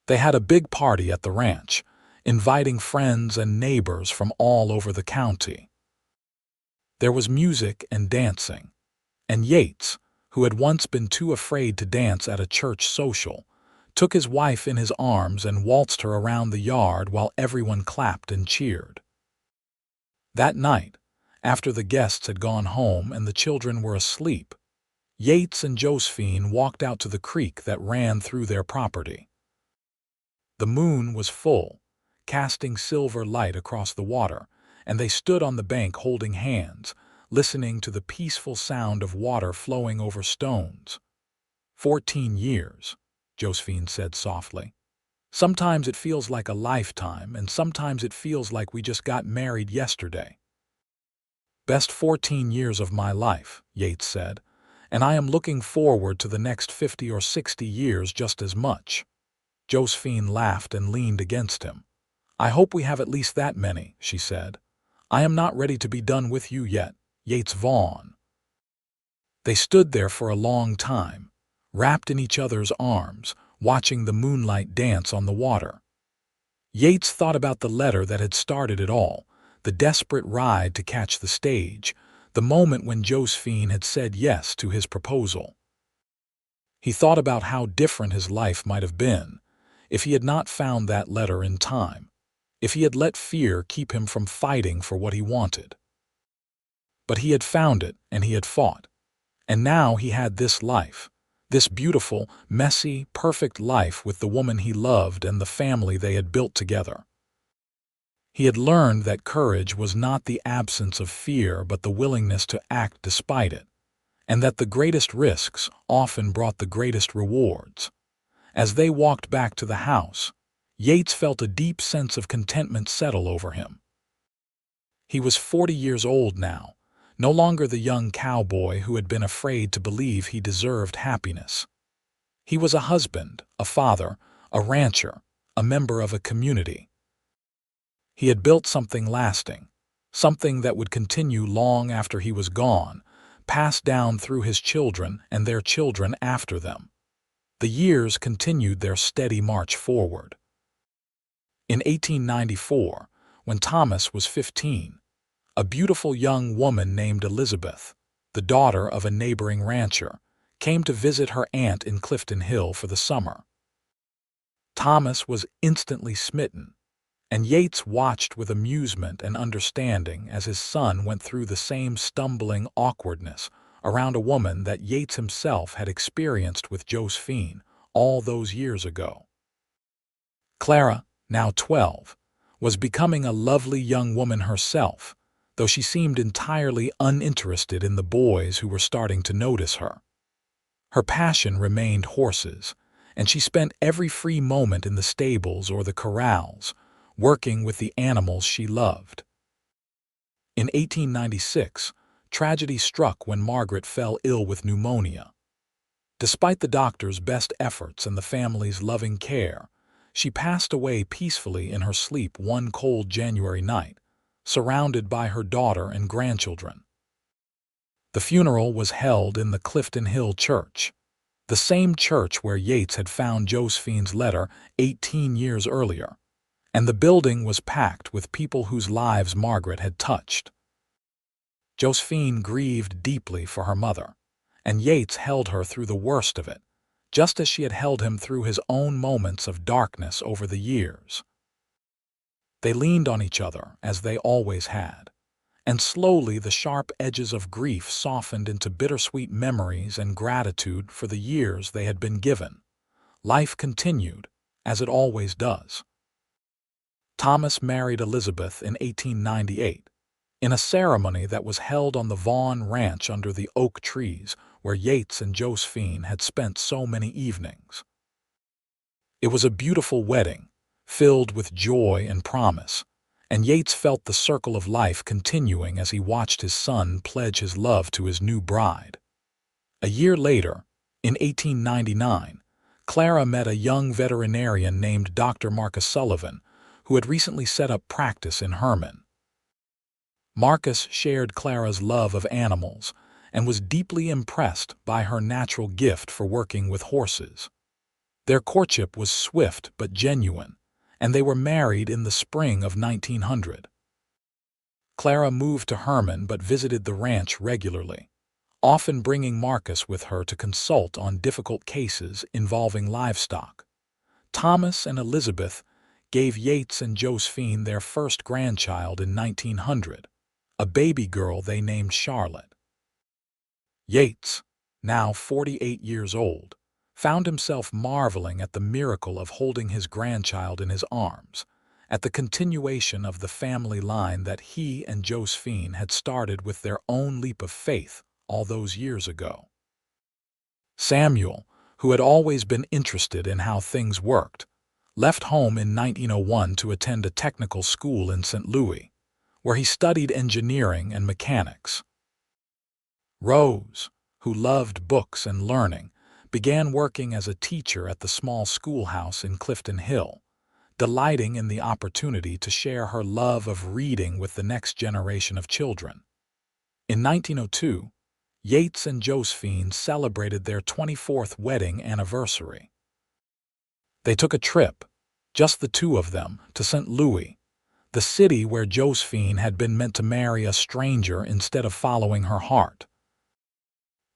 They had a big party at the ranch, inviting friends and neighbors from all over the county. There was music and dancing, and Yates, who had once been too afraid to dance at a church social, took his wife in his arms and waltzed her around the yard while everyone clapped and cheered. That night, after the guests had gone home and the children were asleep, Yates and Josephine walked out to the creek that ran through their property. The moon was full, casting silver light across the water, and they stood on the bank holding hands, listening to the peaceful sound of water flowing over stones. 14 years, Josephine said softly. Sometimes it feels like a lifetime, and sometimes it feels like we just got married yesterday. Best 14 years of my life, Yates said, and I am looking forward to the next 50 or 60 years just as much. Josephine laughed and leaned against him. I hope we have at least that many, she said. I am not ready to be done with you yet, Yates Vaughn. They stood there for a long time, wrapped in each other's arms, watching the moonlight dance on the water. Yates thought about the letter that had started it all, the desperate ride to catch the stage, the moment when Josephine had said yes to his proposal. He thought about how different his life might have been if he had not found that letter in time, if he had let fear keep him from fighting for what he wanted. But he had found it, and he had fought. And now he had this life, this beautiful, messy, perfect life with the woman he loved and the family they had built together. He had learned that courage was not the absence of fear but the willingness to act despite it, and that the greatest risks often brought the greatest rewards. As they walked back to the house, Yates felt a deep sense of contentment settle over him. He was 40 years old now, no longer the young cowboy who had been afraid to believe he deserved happiness. He was a husband, a father, a rancher, a member of a community. He had built something lasting, something that would continue long after he was gone, passed down through his children and their children after them. The years continued their steady march forward. In 1894, when Thomas was 15, a beautiful young woman named Elizabeth, the daughter of a neighboring rancher, came to visit her aunt in Clifton Hill for the summer. Thomas was instantly smitten, and Yates watched with amusement and understanding as his son went through the same stumbling awkwardness around a woman that Yates himself had experienced with Josephine all those years ago. Clara, now 12, was becoming a lovely young woman herself, though she seemed entirely uninterested in the boys who were starting to notice her. Her passion remained horses, and she spent every free moment in the stables or the corrals, working with the animals she loved. In 1896, tragedy struck when Margaret fell ill with pneumonia. Despite the doctor's best efforts and the family's loving care, she passed away peacefully in her sleep one cold January night, surrounded by her daughter and grandchildren. The funeral was held in the Clifton Hill Church, the same church where Yates had found Josephine's letter 18 years earlier, and the building was packed with people whose lives Margaret had touched. Josephine grieved deeply for her mother, and Yates held her through the worst of it, just as she had held him through his own moments of darkness over the years. They leaned on each other, as they always had, and slowly the sharp edges of grief softened into bittersweet memories and gratitude for the years they had been given. Life continued, as it always does. Thomas married Elizabeth in 1898, in a ceremony that was held on the Vaughn ranch under the oak trees where Yates and Josephine had spent so many evenings. It was a beautiful wedding, filled with joy and promise, and Yates felt the circle of life continuing as he watched his son pledge his love to his new bride. A year later, in 1899, Clara met a young veterinarian named Dr. Marcus Sullivan, who had recently set up practice in Herman. Marcus shared Clara's love of animals and was deeply impressed by her natural gift for working with horses. Their courtship was swift but genuine, and they were married in the spring of 1900. Clara moved to Herman but visited the ranch regularly, often bringing Marcus with her to consult on difficult cases involving livestock. Thomas and Elizabeth gave Yates and Josephine their first grandchild in 1900, a baby girl they named Charlotte. Yates, now 48 years old, found himself marveling at the miracle of holding his grandchild in his arms, at the continuation of the family line that he and Josephine had started with their own leap of faith all those years ago. Samuel, who had always been interested in how things worked, left home in 1901 to attend a technical school in St. Louis, where he studied engineering and mechanics. Rose, who loved books and learning, began working as a teacher at the small schoolhouse in Clifton Hill, delighting in the opportunity to share her love of reading with the next generation of children. In 1902, Yates and Josephine celebrated their 24th wedding anniversary. They took a trip, just the two of them, to St. Louis, the city where Josephine had been meant to marry a stranger instead of following her heart.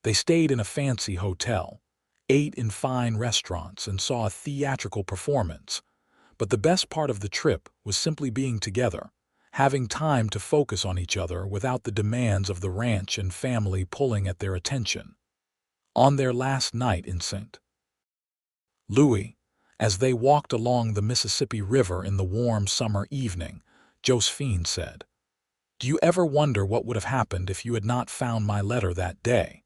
They stayed in a fancy hotel, ate in fine restaurants, and saw a theatrical performance. But the best part of the trip was simply being together, having time to focus on each other without the demands of the ranch and family pulling at their attention. On their last night in St. Louis, as they walked along the Mississippi River in the warm summer evening, Josephine said, "Do you ever wonder what would have happened if you had not found my letter that day?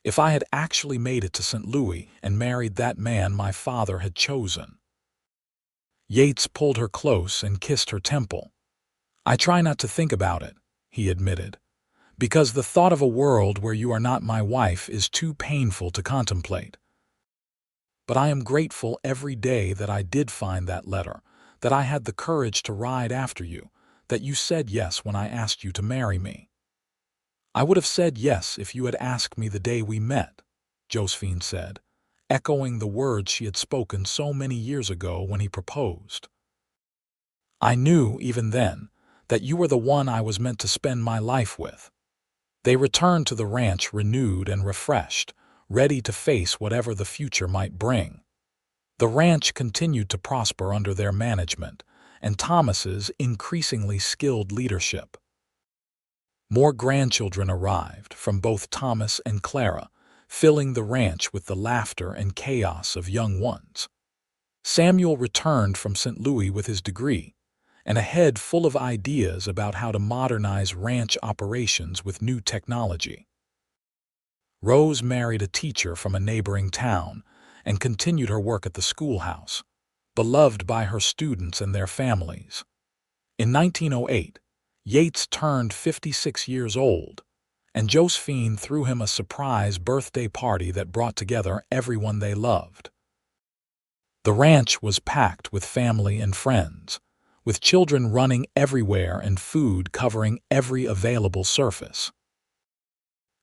If I had actually made it to St. Louis and married that man my father had chosen?" Yates pulled her close and kissed her temple. "I try not to think about it," he admitted, "because the thought of a world where you are not my wife is too painful to contemplate. But I am grateful every day that I did find that letter, that I had the courage to ride after you, that you said yes when I asked you to marry me." "I would have said yes if you had asked me the day we met," Josephine said, echoing the words she had spoken so many years ago when he proposed. "I knew, even then, that you were the one I was meant to spend my life with." They returned to the ranch renewed and refreshed, ready to face whatever the future might bring. The ranch continued to prosper under their management and Thomas's increasingly skilled leadership. More grandchildren arrived from both Thomas and Clara, filling the ranch with the laughter and chaos of young ones. Samuel returned from St. Louis with his degree and a head full of ideas about how to modernize ranch operations with new technology. Rose married a teacher from a neighboring town and continued her work at the schoolhouse, beloved by her students and their families. In 1908, Yates turned 56 years old, and Josephine threw him a surprise birthday party that brought together everyone they loved. The ranch was packed with family and friends, with children running everywhere and food covering every available surface.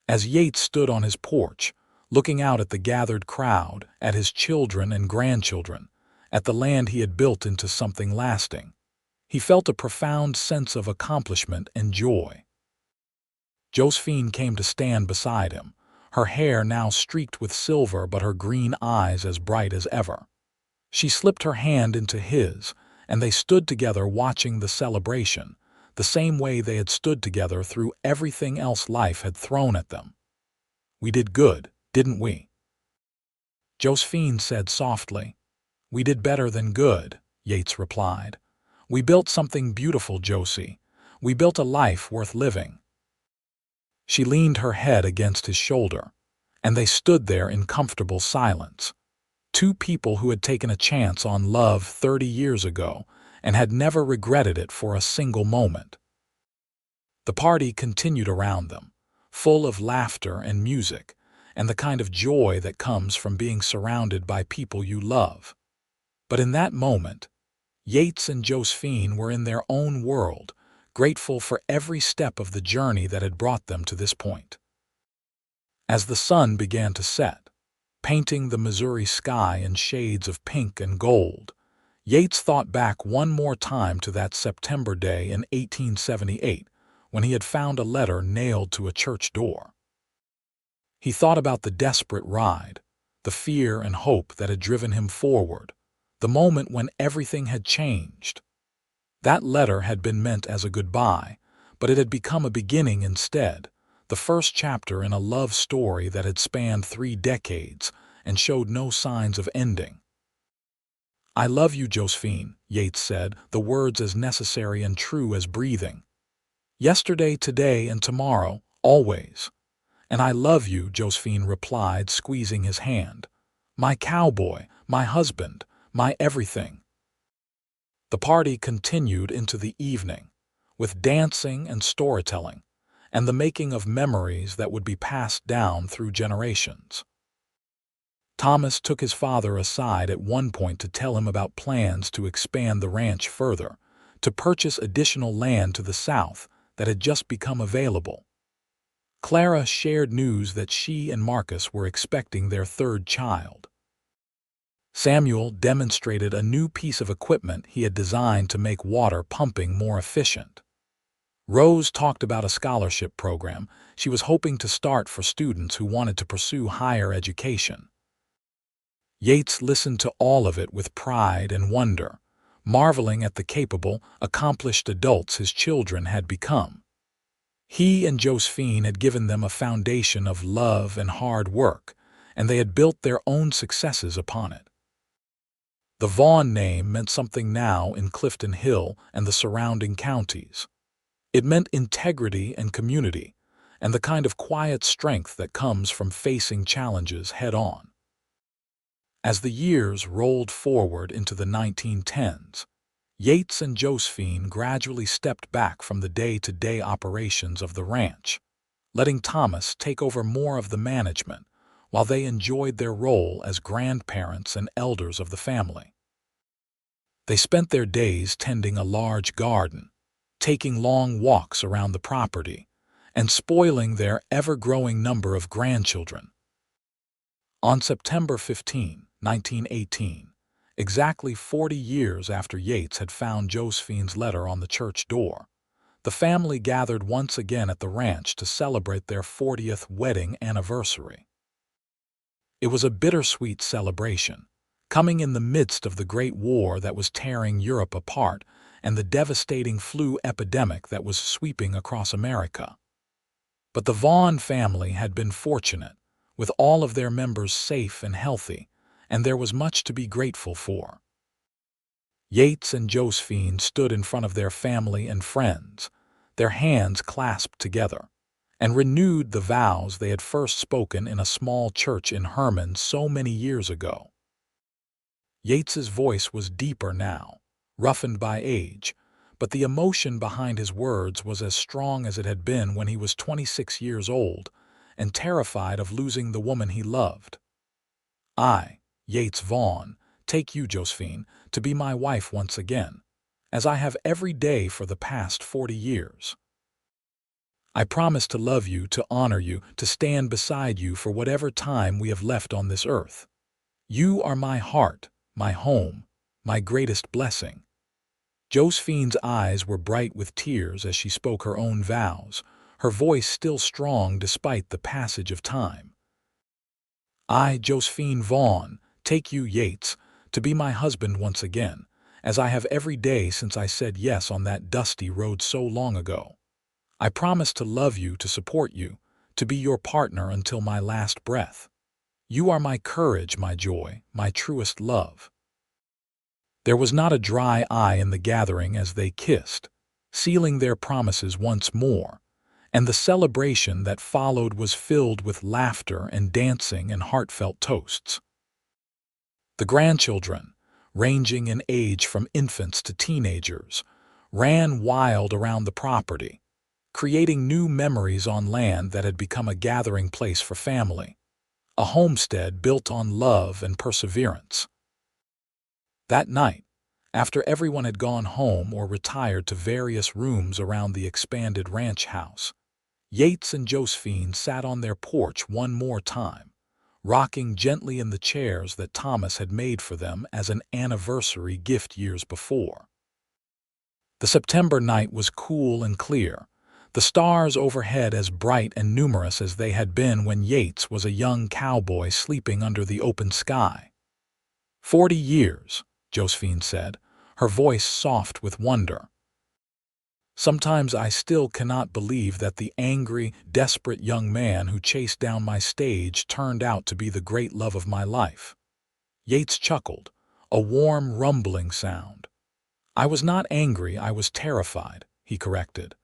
As Yates stood on his porch, looking out at the gathered crowd, at his children and grandchildren, at the land he had built into something lasting, he felt a profound sense of accomplishment and joy. Josephine came to stand beside him, her hair now streaked with silver but her green eyes as bright as ever. She slipped her hand into his, and they stood together watching the celebration, the same way they had stood together through everything else life had thrown at them. "We did good, didn't we?" Josephine said softly. "We did better than good," Yates replied. "We built something beautiful, Josie. We built a life worth living." She leaned her head against his shoulder, and they stood there in comfortable silence. Two people who had taken a chance on love 30 years ago and had never regretted it for a single moment. The party continued around them, full of laughter and music, and the kind of joy that comes from being surrounded by people you love. But in that moment, Yates and Josephine were in their own world, grateful for every step of the journey that had brought them to this point. As the sun began to set, painting the Missouri sky in shades of pink and gold, Yates thought back one more time to that September day in 1878 when he had found a letter nailed to a church door. He thought about the desperate ride, the fear and hope that had driven him forward, the moment when everything had changed. That letter had been meant as a goodbye, but it had become a beginning instead, the first chapter in a love story that had spanned 3 decades and showed no signs of ending. "I love you, Josephine," Yates said, the words as necessary and true as breathing. "Yesterday, today, and tomorrow, always." "And I love you," Josephine replied, squeezing his hand. "My cowboy, my husband, my everything." The party continued into the evening, with dancing and storytelling, and the making of memories that would be passed down through generations. Thomas took his father aside at one point to tell him about plans to expand the ranch further, to purchase additional land to the south that had just become available. Clara shared news that she and Marcus were expecting their 3rd child. Samuel demonstrated a new piece of equipment he had designed to make water pumping more efficient. Rose talked about a scholarship program she was hoping to start for students who wanted to pursue higher education. Yates listened to all of it with pride and wonder, marveling at the capable, accomplished adults his children had become. He and Josephine had given them a foundation of love and hard work, and they had built their own successes upon it. The Vaughn name meant something now in Clifton Hill and the surrounding counties. It meant integrity and community, and the kind of quiet strength that comes from facing challenges head-on. As the years rolled forward into the 1910s, Yates and Josephine gradually stepped back from the day-to-day operations of the ranch, letting Thomas take over more of the management while they enjoyed their role as grandparents and elders of the family. They spent their days tending a large garden, taking long walks around the property, and spoiling their ever-growing number of grandchildren. On September 15, 1918, exactly 40 years after Yates had found Josephine's letter on the church door, the family gathered once again at the ranch to celebrate their 40th wedding anniversary. It was a bittersweet celebration, coming in the midst of the Great War that was tearing Europe apart and the devastating flu epidemic that was sweeping across America. But the Vaughn family had been fortunate, with all of their members safe and healthy, and there was much to be grateful for. Yates and Josephine stood in front of their family and friends, their hands clasped together, and renewed the vows they had first spoken in a small church in Herman so many years ago. Yates's voice was deeper now, roughened by age, but the emotion behind his words was as strong as it had been when he was 26 years old and terrified of losing the woman he loved. I, Yates Vaughn, take you, Josephine, to be my wife once again, as I have every day for the past 40 years. I promise to love you, to honor you, to stand beside you for whatever time we have left on this earth. You are my heart, my home, my greatest blessing. Josephine's eyes were bright with tears as she spoke her own vows, her voice still strong despite the passage of time. I, Josephine Vaughn, take you, Yates, to be my husband once again, as I have every day since I said yes on that dusty road so long ago. I promise to love you, to support you, to be your partner until my last breath. You are my courage, my joy, my truest love. There was not a dry eye in the gathering as they kissed, sealing their promises once more, and the celebration that followed was filled with laughter and dancing and heartfelt toasts. The grandchildren, ranging in age from infants to teenagers, ran wild around the property, creating new memories on land that had become a gathering place for family, a homestead built on love and perseverance. That night, after everyone had gone home or retired to various rooms around the expanded ranch house, Yates and Josephine sat on their porch one more time, rocking gently in the chairs that Thomas had made for them as an anniversary gift years before. The September night was cool and clear, the stars overhead as bright and numerous as they had been when Yates was a young cowboy sleeping under the open sky. 40 years, Josephine said, her voice soft with wonder. Sometimes I still cannot believe that the angry, desperate young man who chased down my stage turned out to be the great love of my life. Yates chuckled, a warm, rumbling sound. I was not angry, I was terrified, he corrected.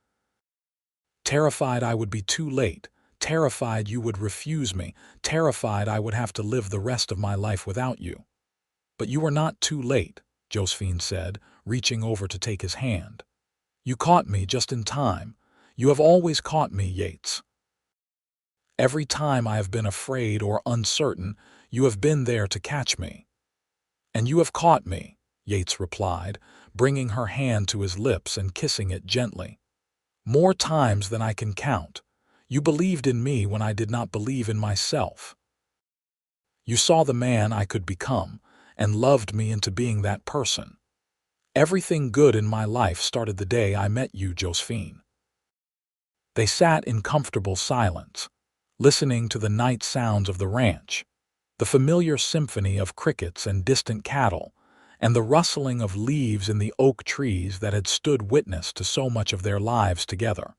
Terrified I would be too late, terrified you would refuse me, terrified I would have to live the rest of my life without you. But you were not too late, Josephine said, reaching over to take his hand. You caught me just in time. You have always caught me, Yates. Every time I have been afraid or uncertain, you have been there to catch me. And you have caught me, Yates replied, bringing her hand to his lips and kissing it gently. More times than I can count. You believed in me when I did not believe in myself. You saw the man I could become, and loved me into being that person. Everything good in my life started the day I met you, Josephine." They sat in comfortable silence, listening to the night sounds of the ranch, the familiar symphony of crickets and distant cattle, and the rustling of leaves in the oak trees that had stood witness to so much of their lives together.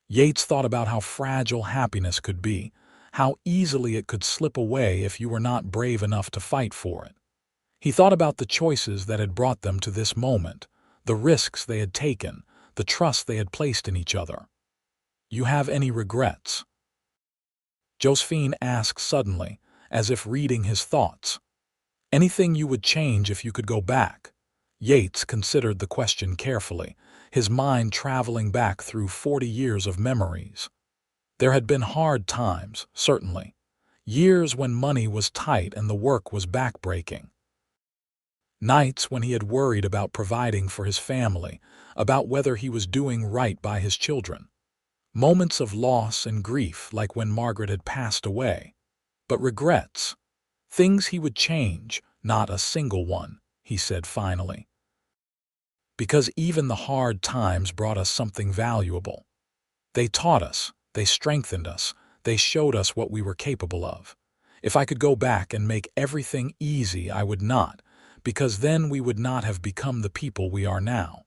Yates thought about how fragile happiness could be, how easily it could slip away if you were not brave enough to fight for it. He thought about the choices that had brought them to this moment, the risks they had taken, the trust they had placed in each other. "You have any regrets?" Josephine asked suddenly, as if reading his thoughts. "Anything you would change if you could go back?" Yates considered the question carefully, his mind traveling back through 40 years of memories. There had been hard times, certainly. Years when money was tight and the work was backbreaking. Nights when he had worried about providing for his family, about whether he was doing right by his children. Moments of loss and grief like when Margaret had passed away. But regrets. Things he would change, not a single one, he said finally. Because even the hard times brought us something valuable. They taught us, they strengthened us, they showed us what we were capable of. If I could go back and make everything easy, I would not, because then we would not have become the people we are now.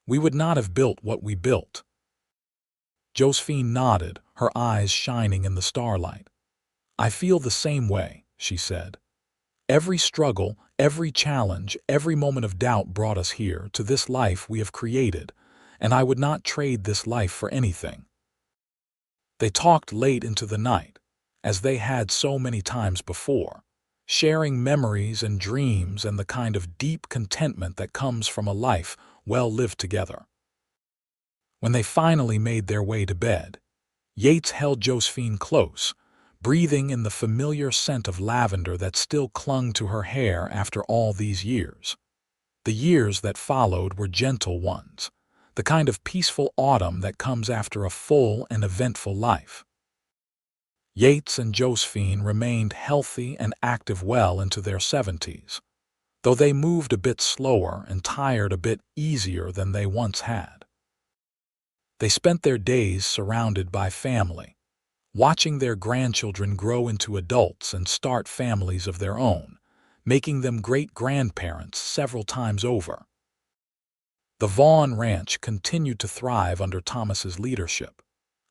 We would not have built what we built. Josephine nodded, her eyes shining in the starlight. "I feel the same way," she said. "Every struggle, every challenge, every moment of doubt brought us here, to this life we have created, and I would not trade this life for anything." They talked late into the night, as they had so many times before, sharing memories and dreams and the kind of deep contentment that comes from a life well lived together. When they finally made their way to bed, Yates held Josephine close, breathing in the familiar scent of lavender that still clung to her hair after all these years. The years that followed were gentle ones, the kind of peaceful autumn that comes after a full and eventful life. Yates and Josephine remained healthy and active well into their 70s, though they moved a bit slower and tired a bit easier than they once had. They spent their days surrounded by family, watching their grandchildren grow into adults and start families of their own, making them great-grandparents several times over. The Vaughn Ranch continued to thrive under Thomas's leadership,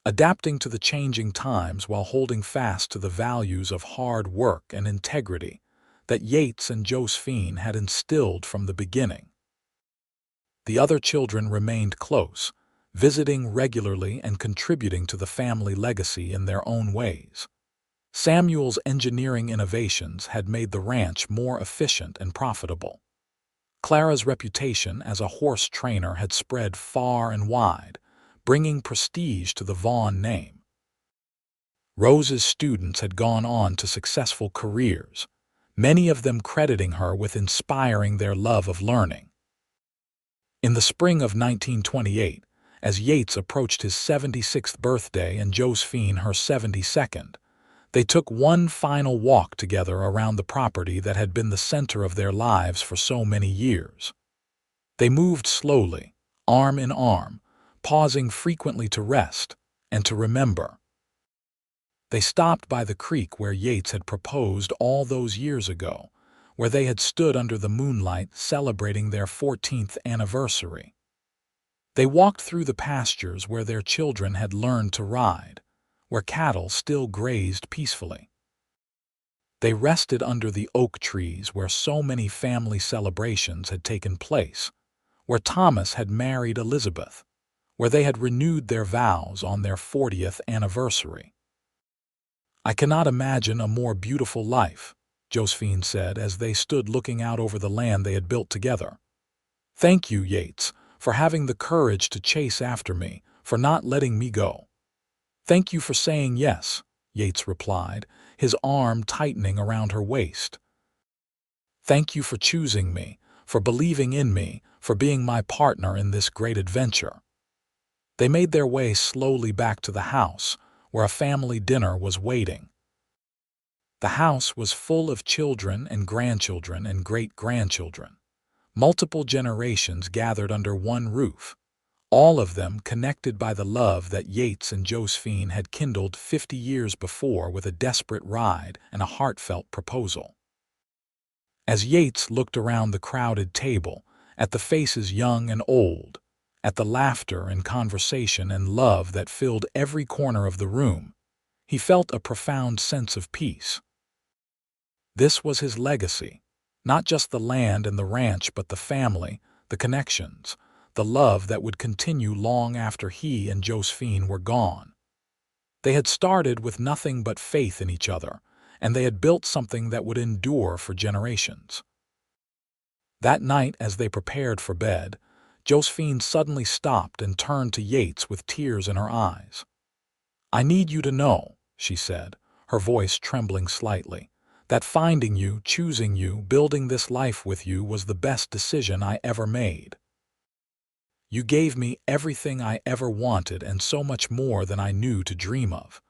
adapting to the changing times while holding fast to the values of hard work and integrity that Yates and Josephine had instilled from the beginning. The other children remained close, visiting regularly and contributing to the family legacy in their own ways. Samuel's engineering innovations had made the ranch more efficient and profitable. Clara's reputation as a horse trainer had spread far and wide, bringing prestige to the Vaughn name. Rose's students had gone on to successful careers, many of them crediting her with inspiring their love of learning. In the spring of 1928, as Yates approached his 76th birthday and Josephine her 72nd, they took one final walk together around the property that had been the center of their lives for so many years. They moved slowly, arm in arm, pausing frequently to rest and to remember. They stopped by the creek where Yates had proposed all those years ago, where they had stood under the moonlight celebrating their 14th anniversary. They walked through the pastures where their children had learned to ride, where cattle still grazed peacefully. They rested under the oak trees where so many family celebrations had taken place, where Thomas had married Elizabeth, where they had renewed their vows on their 40th anniversary. "I cannot imagine a more beautiful life," Josephine said as they stood looking out over the land they had built together. "Thank you, Yates, for having the courage to chase after me, for not letting me go." "Thank you for saying yes," Yates replied, his arm tightening around her waist. "Thank you for choosing me, for believing in me, for being my partner in this great adventure." They made their way slowly back to the house, where a family dinner was waiting. The house was full of children and grandchildren and great-grandchildren. Multiple generations gathered under one roof, all of them connected by the love that Yates and Josephine had kindled 50 years before with a desperate ride and a heartfelt proposal. As Yates looked around the crowded table, at the faces young and old, at the laughter and conversation and love that filled every corner of the room, he felt a profound sense of peace. This was his legacy, not just the land and the ranch, but the family, the connections, the love that would continue long after he and Josephine were gone. They had started with nothing but faith in each other, and they had built something that would endure for generations. That night, as they prepared for bed, Josephine suddenly stopped and turned to Yates with tears in her eyes. "I need you to know," she said, her voice trembling slightly, "that finding you, choosing you, building this life with you was the best decision I ever made. You gave me everything I ever wanted and so much more than I knew to dream of.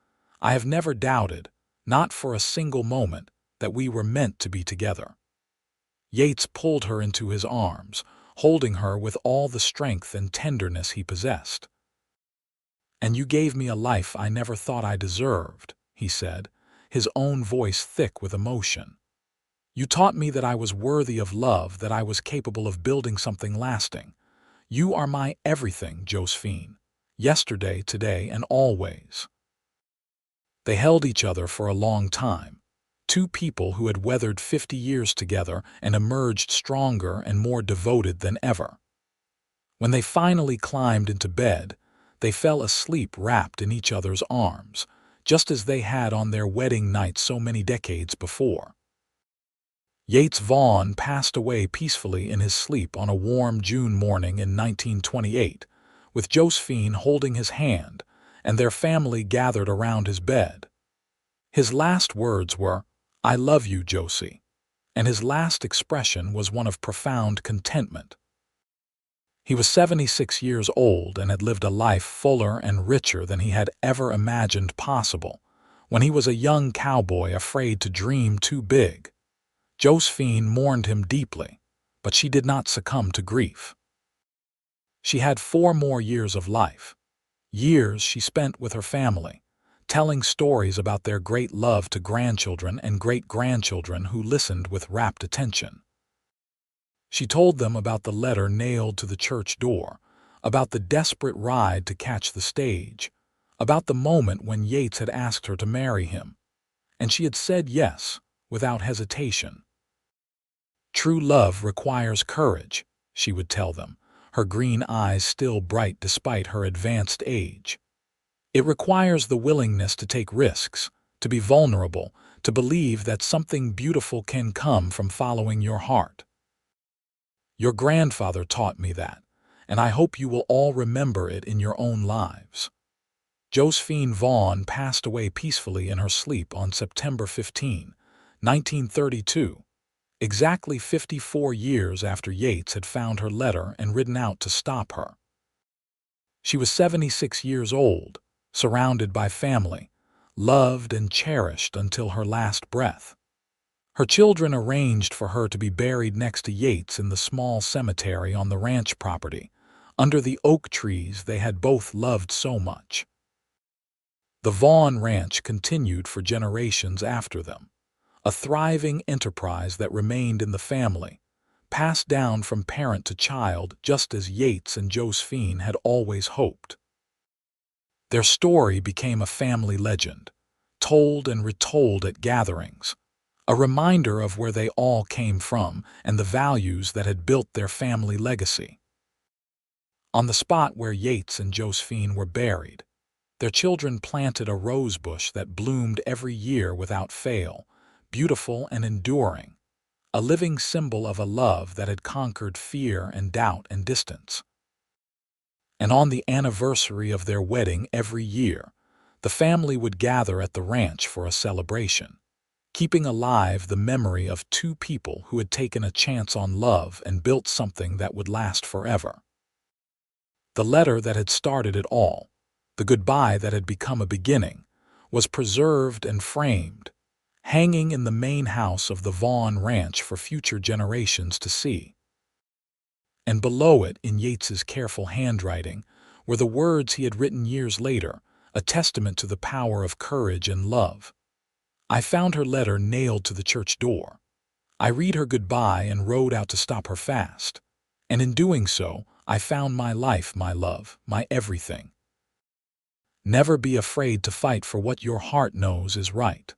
I have never doubted, not for a single moment, that we were meant to be together." Yates pulled her into his arms, holding her with all the strength and tenderness he possessed. "And you gave me a life I never thought I deserved," he said, his own voice thick with emotion. "You taught me that I was worthy of love, that I was capable of building something lasting. You are my everything, Josephine, yesterday, today, and always." They held each other for a long time, two people who had weathered 50 years together and emerged stronger and more devoted than ever. When they finally climbed into bed, they fell asleep wrapped in each other's arms, just as they had on their wedding night so many decades before. Yates Vaughn passed away peacefully in his sleep on a warm June morning in 1928, with Josephine holding his hand and their family gathered around his bed. His last words were, "I love you, Josie," and his last expression was one of profound contentment. He was 76 years old and had lived a life fuller and richer than he had ever imagined possible, when he was a young cowboy afraid to dream too big. Josephine mourned him deeply, but she did not succumb to grief. She had 4 more years of life, years she spent with her family, telling stories about their great love to grandchildren and great-grandchildren who listened with rapt attention. She told them about the letter nailed to the church door, about the desperate ride to catch the stage, about the moment when Yates had asked her to marry him, and she had said yes, without hesitation. "True love requires courage," she would tell them, her green eyes still bright despite her advanced age. "It requires the willingness to take risks, to be vulnerable, to believe that something beautiful can come from following your heart. Your grandfather taught me that, and I hope you will all remember it in your own lives." Josephine Vaughn passed away peacefully in her sleep on September 15, 1932, exactly 54 years after Yates had found her letter and ridden out to stop her. She was 76 years old, surrounded by family, loved and cherished until her last breath. Her children arranged for her to be buried next to Yates in the small cemetery on the ranch property, under the oak trees they had both loved so much. The Vaughn Ranch continued for generations after them, a thriving enterprise that remained in the family, passed down from parent to child just as Yates and Josephine had always hoped. Their story became a family legend, told and retold at gatherings, a reminder of where they all came from and the values that had built their family legacy. On the spot where Yates and Josephine were buried, their children planted a rose bush that bloomed every year without fail, beautiful and enduring, a living symbol of a love that had conquered fear and doubt and distance. And on the anniversary of their wedding every year, the family would gather at the ranch for a celebration, keeping alive the memory of two people who had taken a chance on love and built something that would last forever. The letter that had started it all, the goodbye that had become a beginning, was preserved and framed, hanging in the main house of the Vaughn Ranch for future generations to see. And below it, in Yates's careful handwriting, were the words he had written years later, a testament to the power of courage and love. I found her letter nailed to the church door. I read her goodbye and rode out to stop her fast. And in doing so, I found my life, my love, my everything. Never be afraid to fight for what your heart knows is right.